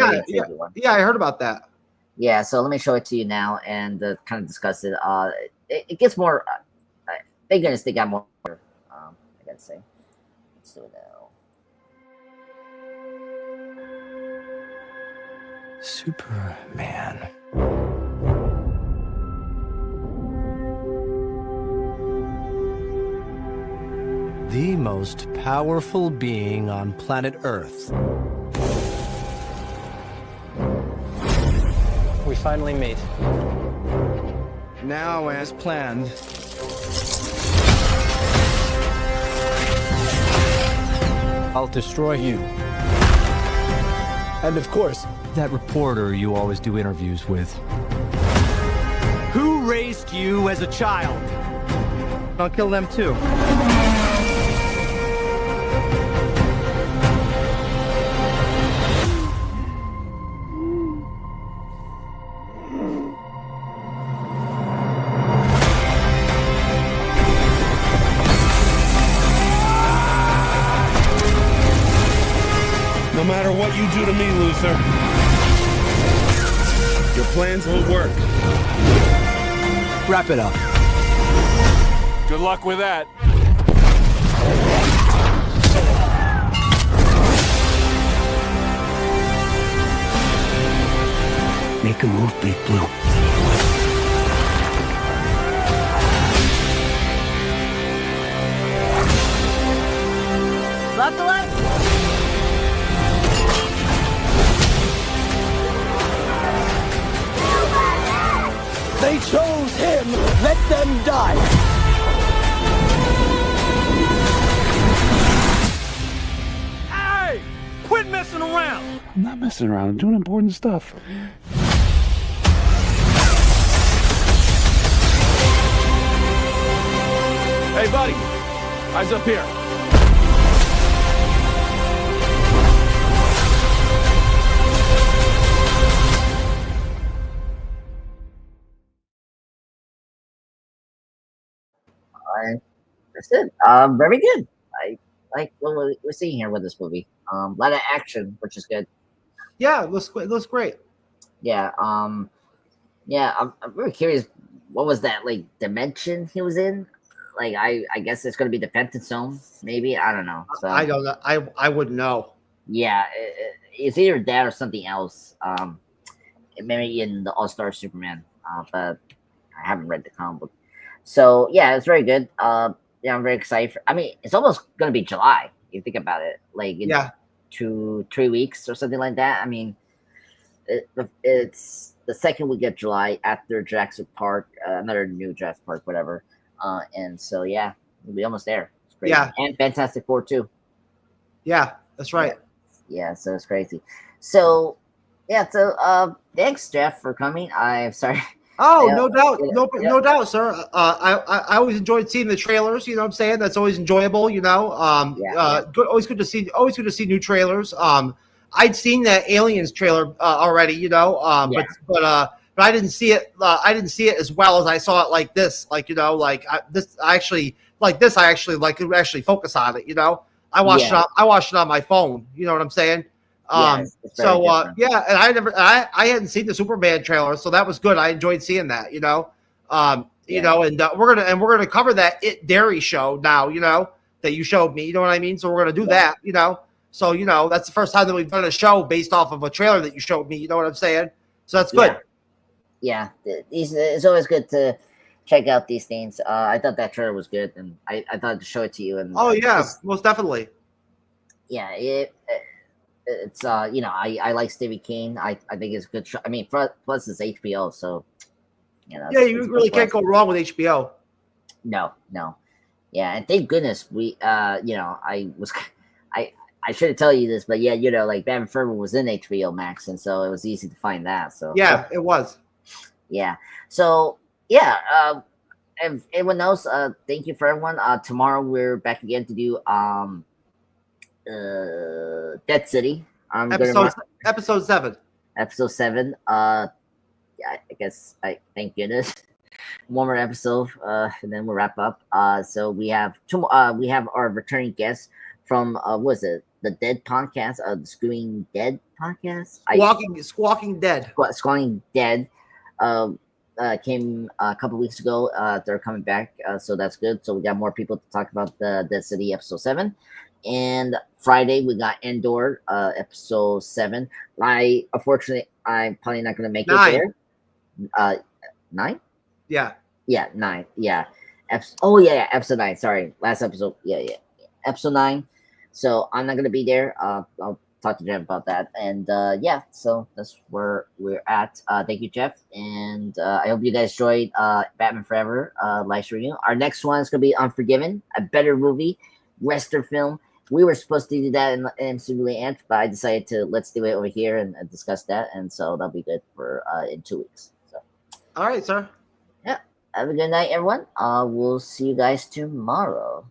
heard about that. Yeah, so let me show it to you now and kind of discuss it. It gets more. Thank goodness they got more. I gotta say, let's do it now. Superman. The most powerful being on planet Earth. We finally meet. Now, as planned, I'll destroy you. And of course, that reporter you always do interviews with. Who raised you as a child? I'll kill them too. No matter what you do to me, Luther, your plans won't work. Wrap it up. Good luck with that. Make a move, Big Blue. Left to left. They chose him. Let them die. Hey! Quit messing around! I'm not messing around. I'm doing important stuff. Hey, buddy. Eyes up here. That's it. Very good. I like what we're seeing here with this movie. A lot of action, which is good. Yeah, it looks great. Yeah. I'm very curious. What was that like dimension he was in? Like, I guess it's gonna be the Phantom Zone. Maybe I don't know. So I don't know. I wouldn't know. yeah, it's either that or something else. Maybe in the All-Star Superman. But I haven't read the comic book. So yeah, it's very good. Yeah, I'm very excited. I mean, it's almost gonna be July. If you think about it, like in 2-3 weeks or something like that. I mean, it's the second week of July after Jurassic Park, another new Jurassic Park, whatever. And so yeah, we'll be almost there. It's crazy. Yeah, and Fantastic Four too. Yeah, that's right. Yeah, so it's crazy. So yeah, so thanks Jeff for coming. I'm sorry. Oh, no doubt. No doubt, sir. I always enjoyed seeing the trailers, you know what I'm saying? That's always enjoyable, you know. Good, always good to see new trailers. I'd seen that Aliens trailer already, you know. But I didn't see it as well as I saw it like this. Like, you know, like I actually could actually focus on it, you know. I watched it on my phone, you know what I'm saying? And I hadn't seen the Superman trailer, so that was good. I enjoyed seeing that, you know. You know, and we're gonna cover that Dairy show now, you know, that you showed me, you know what I mean? So we're gonna do that, you know. So, you know, that's the first time that we've done a show based off of a trailer that you showed me, you know what I'm saying? So that's good. Yeah, it's always good to check out these things. I thought that trailer was good, and I thought to show it to you. And Oh yeah, most definitely. Yeah, it's you know, I like Stevie King. I think it's a good show. I mean, plus it's HBO, so you know. Yeah, you really can't go wrong with HBO. No. Yeah, and thank goodness we you know, I shouldn't tell you this, but yeah, you know, like Batman Forever was in HBO Max, and so it was easy to find that. So yeah, it was. Yeah. So yeah, if anyone knows, thank you for everyone. Tomorrow we're back again to do Dead City. Episode 7. Episode 7. I guess thank goodness. One more episode, and then we'll wrap up. So we have we have our returning guest from what is it? The Dead podcast, the Screaming Dead podcast. Squawking Dead. Squawking Dead. Came a couple weeks ago. They're coming back, so that's good. So we got more people to talk about the Dead City episode 7. And Friday we got Endor episode 7. Unfortunately I'm probably not gonna make 9. it there. 9? Yeah. Yeah, 9. Yeah. Episode 9. Sorry. Last episode. Yeah. Episode 9. So I'm not gonna be there. I'll talk to Jeff about that. And yeah, so that's where we're at. Thank you, Jeff. And I hope you guys enjoyed Batman Forever live stream. Our next one is gonna be Unforgiven, a better movie, Western film. We were supposed to do that in MCU Amped, but I decided to let's do it over here and discuss that. And so that'll be good for in 2 weeks. So all right, sir. Yeah. Have a good night, everyone. We'll see you guys tomorrow.